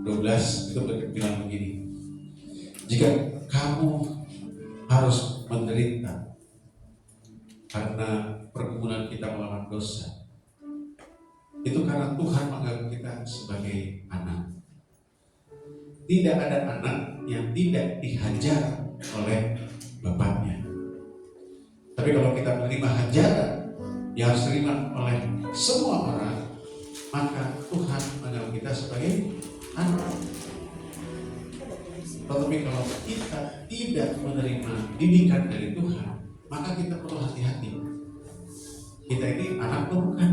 12 itu bilang begini, jika kamu harus menderita karena pergumulan kita melawan dosa, itu karena Tuhan menganggap kita sebagai anak. Tidak ada anak yang tidak dihajar oleh bapaknya. Tapi kalau kita menerima hajaran yang harus terima oleh semua orang, maka Tuhan menganggap kita sebagai anak. Tetapi kalau kita tidak menerima didikan dari Tuhan, maka kita perlu hati-hati. Kita ini anak atau bukan?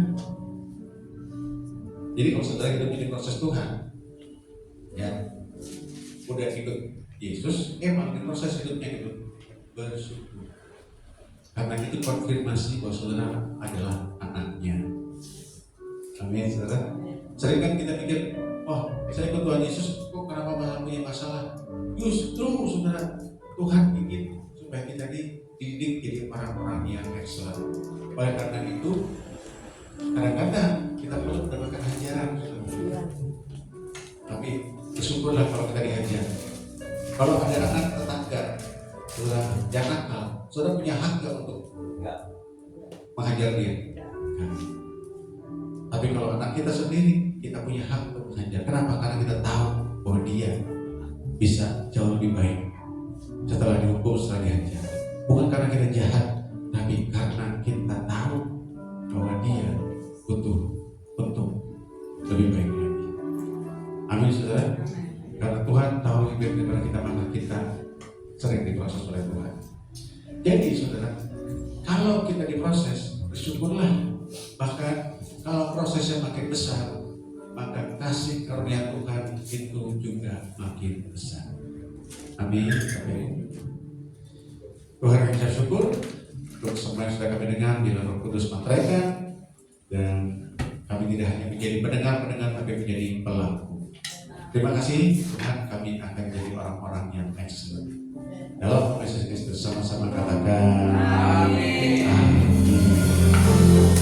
Jadi kalau saudara hidup di proses Tuhan, ya udah ikut Yesus, emang di proses hidupnya itu bersyukur. Karena itu konfirmasi bahwa saudara adalah anaknya. Amin, saudara. Sering kan kita pikir, oh saya ikut Tuhan Yesus, kok kenapa malah punya masalah? Justru saudara, Tuhan ingin supaya kita dididik jadi orang-orang yang excellent. Oleh karena itu, kadang-kadang kita perlu mendapatkan hajaran. Tapi bersyukurlah kalau kita dihajar. Kalau ada anak tetangga, saudara jangan nakal. Saudara punya hak gak untuk menghajar dia? Tapi kalau anak kita sendiri, kita punya hak untuk menghajar. Kenapa? Karena kita tahu bahwa dia bisa jauh lebih baik setelah dihukum, setelah dihajar. Bukan karena kita jahat, tapi karena kita tahu bahwa dia butuh untuk lebih baik lagi. Amin, saudara. Karena Tuhan tahu lebih baik daripada kita, maka kita sering diproses oleh Tuhan. Jadi, saudara, kalau kita diproses, bersyukurlah. Bahkan kalau prosesnya makin besar, maka kasih karunia Tuhan itu juga makin besar. Amin. Amin. Tuhan yang saya syukur untuk semua yang sudah kami dengar bila Roh Kudus menerangkan, dan kami tidak hanya menjadi pendengar-pendengar tapi menjadi pelaku. Terima kasih Tuhan, kami akan jadi orang-orang yang excellent. Dalam Yesus Kristus sama-sama katakan Amin. Amin.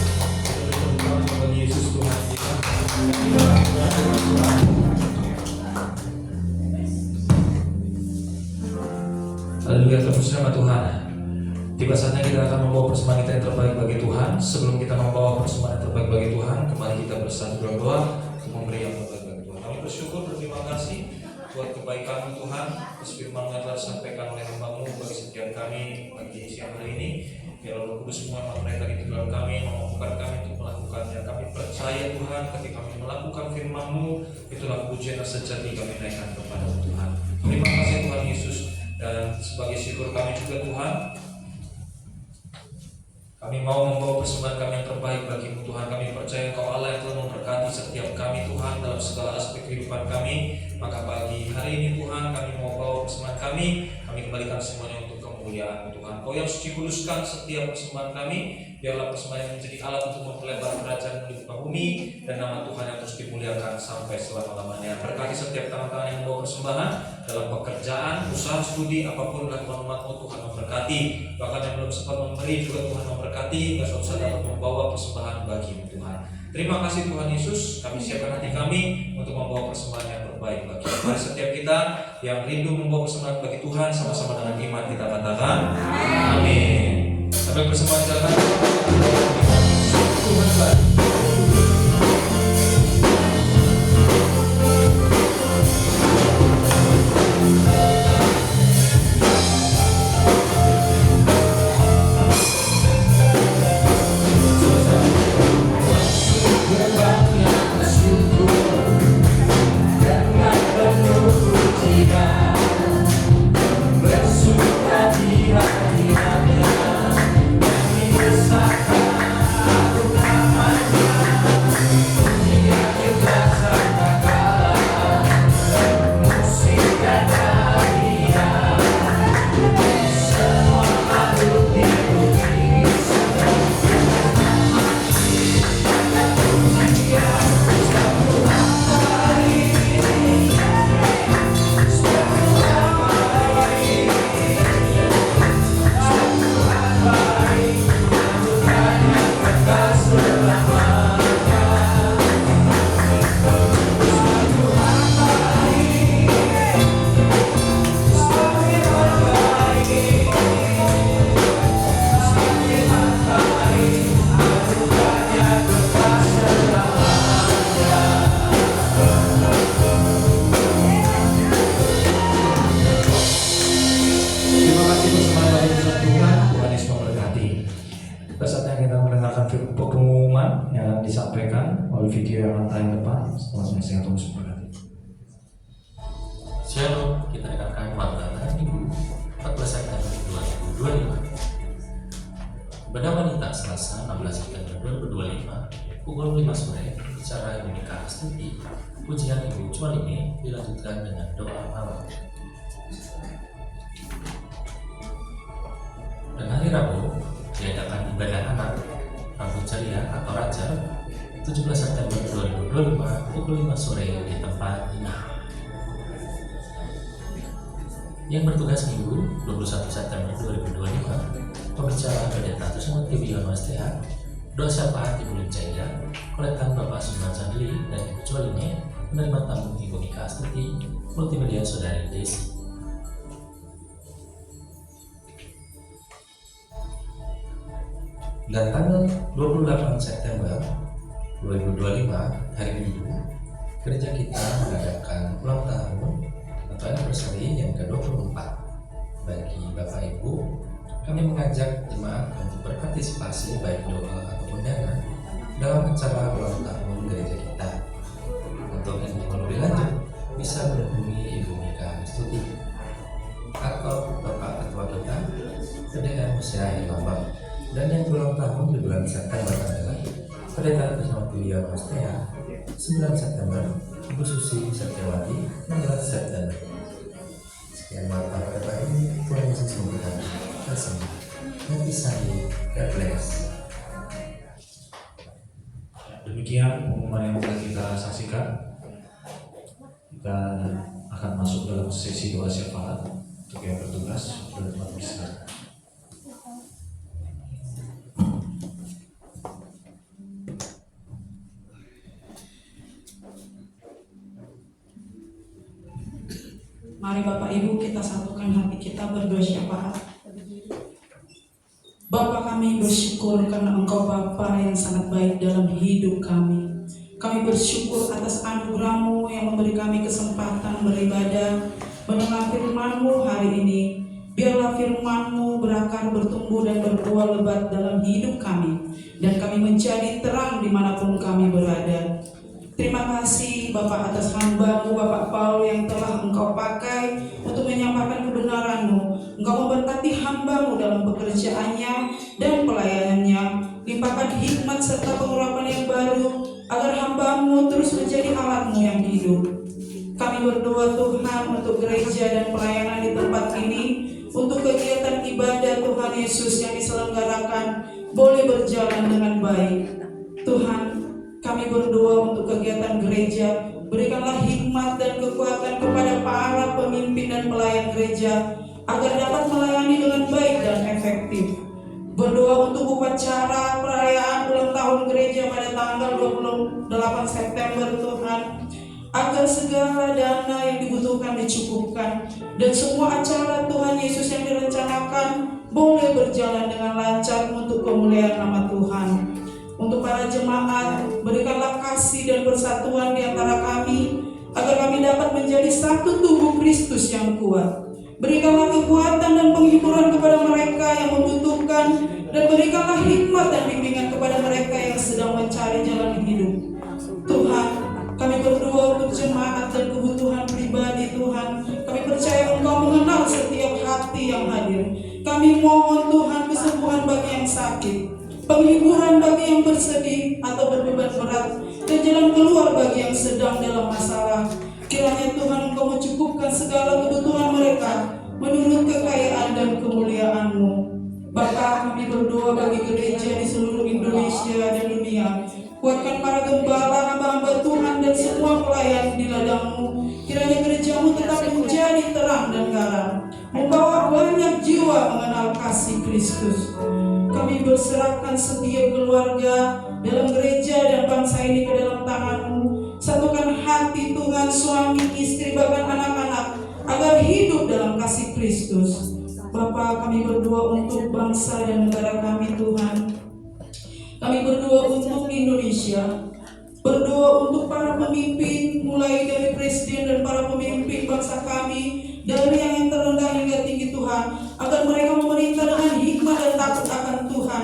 Tiba saatnya kita akan membawa persembahan kita yang terbaik bagi Tuhan. Sebelum kita membawa persembahan yang terbaik bagi Tuhan, kembali kita bersatu dalam doa untuk memberi yang terbaik bagi Tuhan. Kami bersyukur, berterima kasih buat kebaikan-Mu Tuhan, atas firman yang telah disampaikan oleh hamba-Mu bagi setiap kami pagi siang hari ini. Biar Roh Kudus semua mereka di dalam kami, memampukan kami untuk melakukannya. Kami percaya Tuhan, ketika kami melakukan firman-Mu, itulah pujian yang sejati kami naikkan kepada Tuhan. Terima kasih Tuhan Yesus, dan sebagai syukur kami juga Tuhan, kami mau membawa persembahan kami yang terbaik bagi-Mu Tuhan. Kami percaya Engkau Allah yang telah memberkati setiap kami Tuhan dalam segala aspek kehidupan kami. Maka pagi hari ini Tuhan, kami mau bawa persembahan kami kembalikan semuanya untuk kemuliaan Tuhan. Kau yang suci kuduskan setiap persembahan kami. Biarlah persembahan yang menjadi alat untuk memperlebar kerajaan di muka bumi, dan nama Tuhan yang terus dimuliakan sampai selama-lamanya. Berkati setiap tangan-tangan yang membawa persembahan dalam pekerjaan, usaha, studi, apapun dilakukan umat-Mu, Tuhan memberkati. Bahkan yang belum sempat memberi juga Tuhan memberkati, hingga suatu saat dapat membawa persembahan bagi-Mu Tuhan. Terima kasih Tuhan Yesus, kami siapkan hati kami untuk membawa persembahan yang terbaik bagi Tuhan. Setiap kita yang rindu membawa persembahan bagi Tuhan, sama-sama dengan iman kita katakan amin. Sampai persembahan jalan Tuhan baik. Pengumuman yang akan disampaikan oleh video yang akan tayang depan. Setelah saya tunggu seperti Shalom, kita dengarkan makna hari Minggu 14 September 2025. Bedah wanita Selasa 16 September 2025 pukul 5 sore bicara Monica Astuti. Pujian Ibu Cuan ini dilanjutkan dengan doa malam. Dan hari Rabu diadakan ibadah anak Rabu Ceria atau Raja 17 September 2025 pukul 5 sore di tempat ini. Yang bertugas Minggu 21 September 2025 pembicara Pendeta Tusmo TV Yonostea, doa syafaat Ibu Licaya, koletan Bapak Sunan Sandili dan Ibu Cualine, menerima tamu Ibu Nika Astuti, multimedia Saudari Desi. Dan tanggal 28 September 2025 hari Minggu, gereja kita mengadakan ulang tahun atau anniversary yang ke-24. Bagi Bapak Ibu, kami mengajak jemaat untuk berpartisipasi baik doa ataupun dana dalam acara ulang tahun gereja kita. Untuk info lebih lanjut, bisa menghubungi Ibu Nika Astuti atau Bapak Ketua kita, PDM Musyahi Lambang. Dan yang berulang tahun di bulan September adalah Pendeta Tusmo TV Yonostea 9 September, Ibu Susi Setiawati 16 September. Sekian malam Bapak ini, Tuhan Yesus memberkati kita semua. Happy Sunday, God bless. demikian pengumuman yang telah kita saksikan. Kita akan masuk dalam sesi doa syafaat untuk yang bertugas dan umat Islam. Mari Bapak Ibu kita satukan hati kita berdoa syafaat. Bapa, kami bersyukur karena Engkau Bapa yang sangat baik dalam hidup kami. Kami bersyukur atas anugerah-Mu yang memberi kami kesempatan beribadah, mendengar firman-Mu hari ini. Biarlah firman-Mu berakar, bertumbuh, dan berbuah lebat dalam hidup kami, dan kami menjadi terang dimanapun kami berada. Terima kasih Bapak atas hamba-Mu Bapak Paul yang telah Engkau pakai untuk menyampaikan kebenaran-Mu. Engkau memberkati hamba-Mu dalam pekerjaannya dan pelayanannya. Limpahkan hikmat serta pengurapan yang baru agar hamba-Mu terus menjadi alat-Mu yang hidup. Kami berdoa Tuhan untuk gereja dan pelayanan di tempat ini, untuk kegiatan ibadah Tuhan Yesus yang diselenggarakan boleh berjalan dengan baik. Tuhan, kami berdoa untuk kegiatan gereja, berikanlah hikmat dan kekuatan kepada para pemimpin dan pelayan gereja agar dapat melayani dengan baik dan efektif. Berdoa untuk upacara perayaan ulang tahun gereja pada tanggal 28 September Tuhan, agar segala dana yang dibutuhkan dicukupkan, dan semua acara Tuhan Yesus yang direncanakan boleh berjalan dengan lancar untuk kemuliaan nama Tuhan. Untuk para jemaat, berikanlah kasih dan persatuan di antara kami, agar kami dapat menjadi satu tubuh Kristus yang kuat. Berikanlah kekuatan dan penghiburan kepada mereka yang membutuhkan, dan berikanlah hikmat dan bimbingan kepada mereka yang sedang mencari jalan hidup. Tuhan, kami berdoa untuk jemaat dan kebutuhan pribadi Tuhan. Kami percaya Engkau mengenal setiap hati yang hadir. Kami mohon Tuhan kesembuhan bagi yang sakit, penghiburan bagi yang bersedih atau berbeban berat, dan jalan keluar bagi yang sedang dalam masalah. Kiranya Tuhan Engkau mencukupkan segala kebutuhan mereka menurut kekayaan dan kemuliaan-Mu. Bapa, kami berdoa bagi gereja di seluruh Indonesia dan dunia. Kuatkan para gembala, hamba-hamba Tuhan, dan semua pelayan di ladang-Mu. Kiranya gereja-Mu tetap menjadi terang dan garam, membawa banyak jiwa mengenal kasih Kristus. Kami berserahkan setiap keluarga dalam gereja dan bangsa ini ke dalam tangan-Mu. Satukan hati Tuhan, suami, istri, bahkan anak-anak, agar hidup dalam kasih Kristus. Bapa, kami berdoa untuk bangsa dan negara kami Tuhan. Kami berdoa untuk Indonesia, berdoa untuk para pemimpin, mulai dari presiden dan para pemimpin bangsa kami, dari yang terendah hingga tinggi Tuhan, agar mereka memerintah dengan hikmat dan takut akan Tuhan.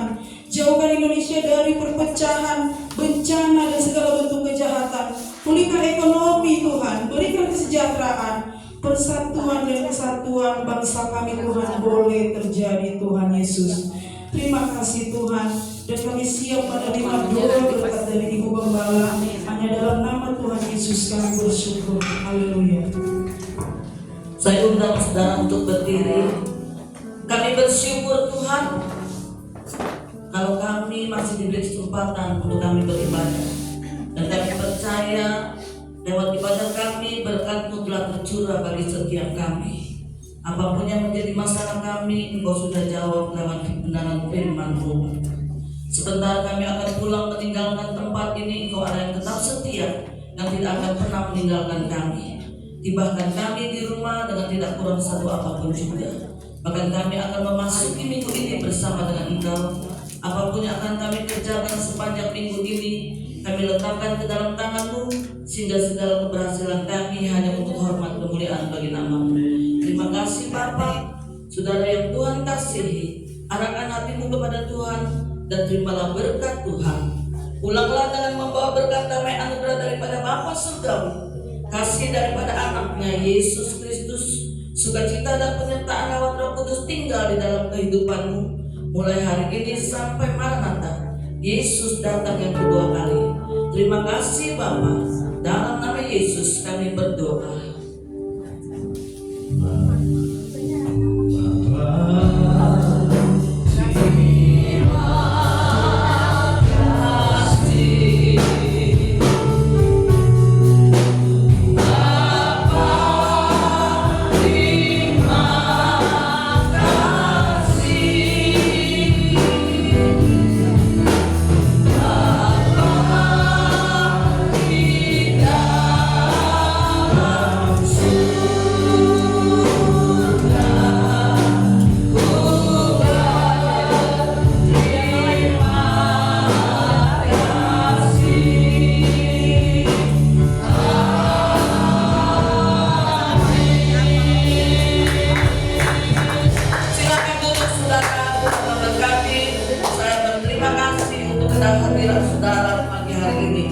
Jauhkan Indonesia dari perpecahan, bencana, dan segala bentuk kejahatan. Pulihkan ekonomi Tuhan, berikan kesejahteraan, persatuan dan kesatuan bangsa kami Tuhan boleh terjadi Tuhan Yesus. Terima kasih Tuhan, dan kami siap menerima doa berkat dari Ibu Gembala. Hanya dalam nama Tuhan Yesus kami bersyukur. Haleluya. Saya undang saudara untuk berdiri. Kami bersyukur Tuhan kalau kami masih diberi kesempatan untuk kami beribadah, dan kami percaya lewat ibadah kami berkat-Mu telah tercurah bagi setiap kami. Apapun yang menjadi masalah kami, Engkau sudah jawab lewat kebenaran firman-Mu. Sebentar kami akan pulang meninggalkan tempat ini, Engkau ada yang tetap setia, yang tidak akan pernah meninggalkan kami. Tibahkan kami di rumah dengan tidak kurang satu apapun juga. Bahkan kami akan memasuki minggu ini bersama dengan Engkau. Apapun yang akan kami kerjakan sepanjang minggu ini, kami letakkan ke dalam tangan-Mu, sehingga segala keberhasilan kami hanya untuk hormat kemuliaan bagi nama-Mu. Terima kasih Bapa, saudara yang Tuhan kasihi, arahkan hatimu kepada Tuhan, dan terimalah berkat Tuhan. Ulanglah dengan membawa berkat damai anugerah daripada Bapa surgawi, kasih daripada anaknya Yesus Kristus, sukacita dan penyertaan lewat Roh Kudus tinggal di dalam kehidupanmu, mulai hari ini sampai Maranatha, Yesus datang yang kedua kali. Terima kasih Bapa, dalam nama Yesus kami berdoa. memberkati. Saya berterima kasih untuk kehadiran saudara pagi hari ini.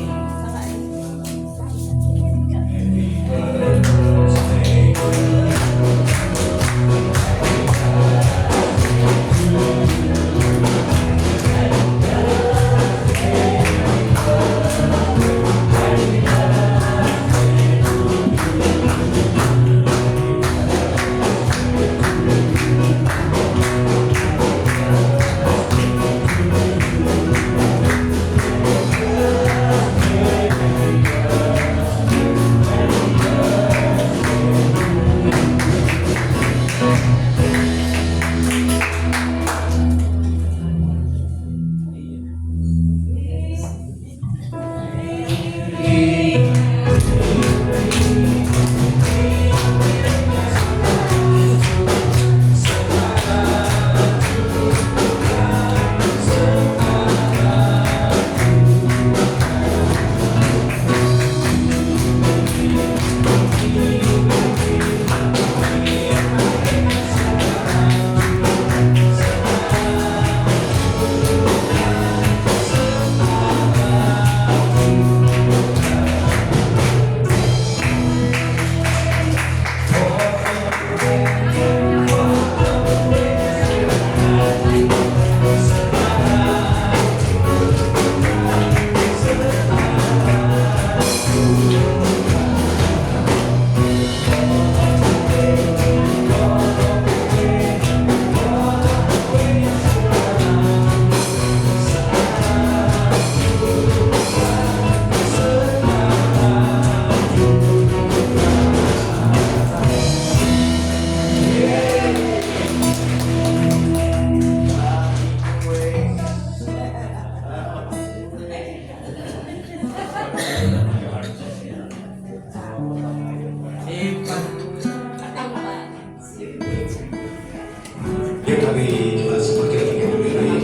Ya kami semakin mengenai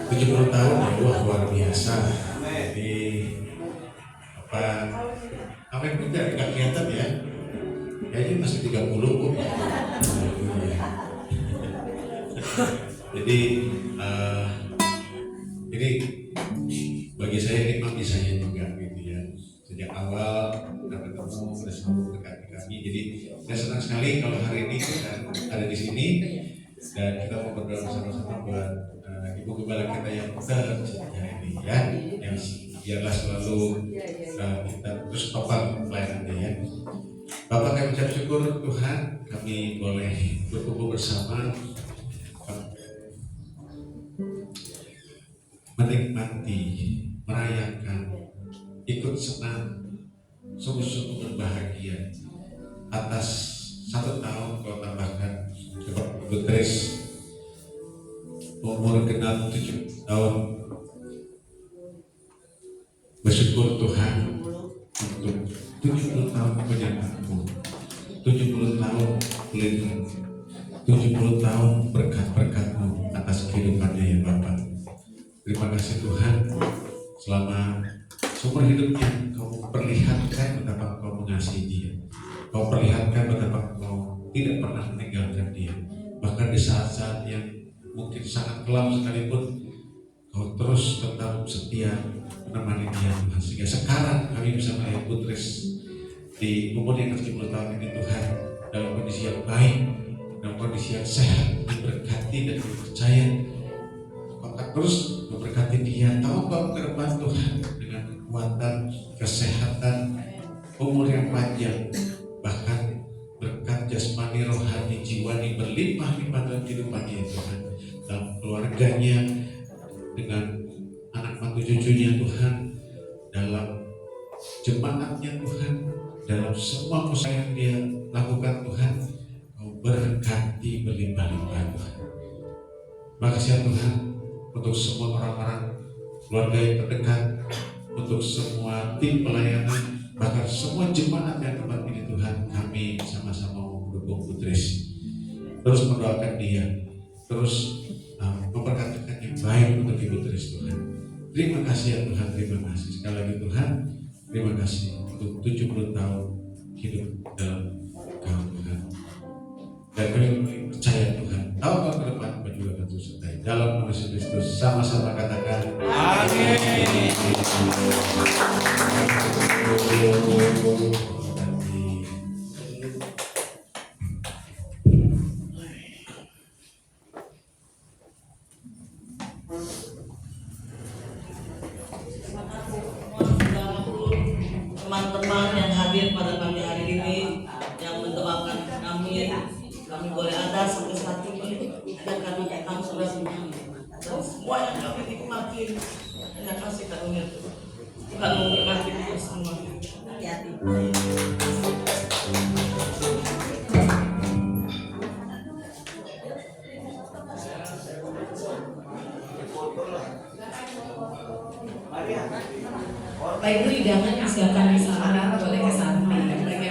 70 tahun ya, wah luar biasa. Jadi apa yang juga nggak kelihatan ya, kayaknya masih 30 kok. Jadi ini bagi saya nikmati saya juga gitu ya. Sejak awal kita ketemu sudah selalu mendekati kami. Jadi saya senang sekali kalau hari ini kita ada di sini dan kita mau berdoa bersama-sama buat Ibu Gembala kita yang tercinta ini ya, yang biarlah selalu kita terus topang pelayanannya ya. Bapak, kami ucap syukur Tuhan, kami boleh berkumpul bersama, menikmati, merayakan, ikut senang, sungguh-sungguh berbahagia atas 1 tahun kau tambahkan kepada Ibu Tris, umur genap 7 tahun. Bersyukur Tuhan untuk 70 tahun penyertaanmu, 70 tahun pelindung, 70 tahun berkat-berkatmu atas kehidupannya ya Bapak. Terima kasih Tuhan, selama seumur hidupnya kau perlihatkan betapa kau mengasihi dia, kau perlihatkan betapa kau tidak pernah meninggalkan dia, bahkan di saat-saat yang mungkin sangat kelam sekalipun kau terus tetap setia menemani dia Tuhan, sehingga sekarang kami bisa melihat Putris di umur yang 70 tahun ini Tuhan dalam kondisi yang baik, dalam kondisi yang sehat, diberkati dan dipercaya. Kau akan terus memberkati dia tahun-tahun ke depan Tuhan dengan kekuatan, kesehatan, umur yang panjang, bahkan berkat jasmani, rohani, jiwani berlimpah-limpah dalam kehidupannya Tuhan, dalam keluarganya, dengan anak mantu cucunya Tuhan, dalam jemaatnya Tuhan, dalam semua usaha yang dia lakukan Tuhan, kau berkati berlimpah-limpah Tuhan. Makasih ya Tuhan untuk semua orang-orang keluarga yang terdekat, untuk semua tim pelayanan, bahkan semua jemaat yang tempat ini Tuhan, kami sama-sama mendukung Putris, terus mendoakan dia, terus memperkatakan yang baik untuk Ibu Tris Tuhan. Terima kasih ya Tuhan, terima kasih sekali lagi Tuhan, terima kasih untuk 70 tahun hidup dalam Kau Tuhan. Dan kami percaya Tuhan Yesus Kristus. Sama-sama katakan Amin. Teman-teman yang hadir pada pagi hari ini yang mendoakan kami boleh ada sampai saat ini dan kami datang sudah semuanya dan semua yang kami nikmati hanya kasih karunia Tuhan. Tuhan memberkati kita semua. Hati-hati. Baik, Bu, hidangan disiapkan di sana, boleh ke sana. Nikmati hidangan.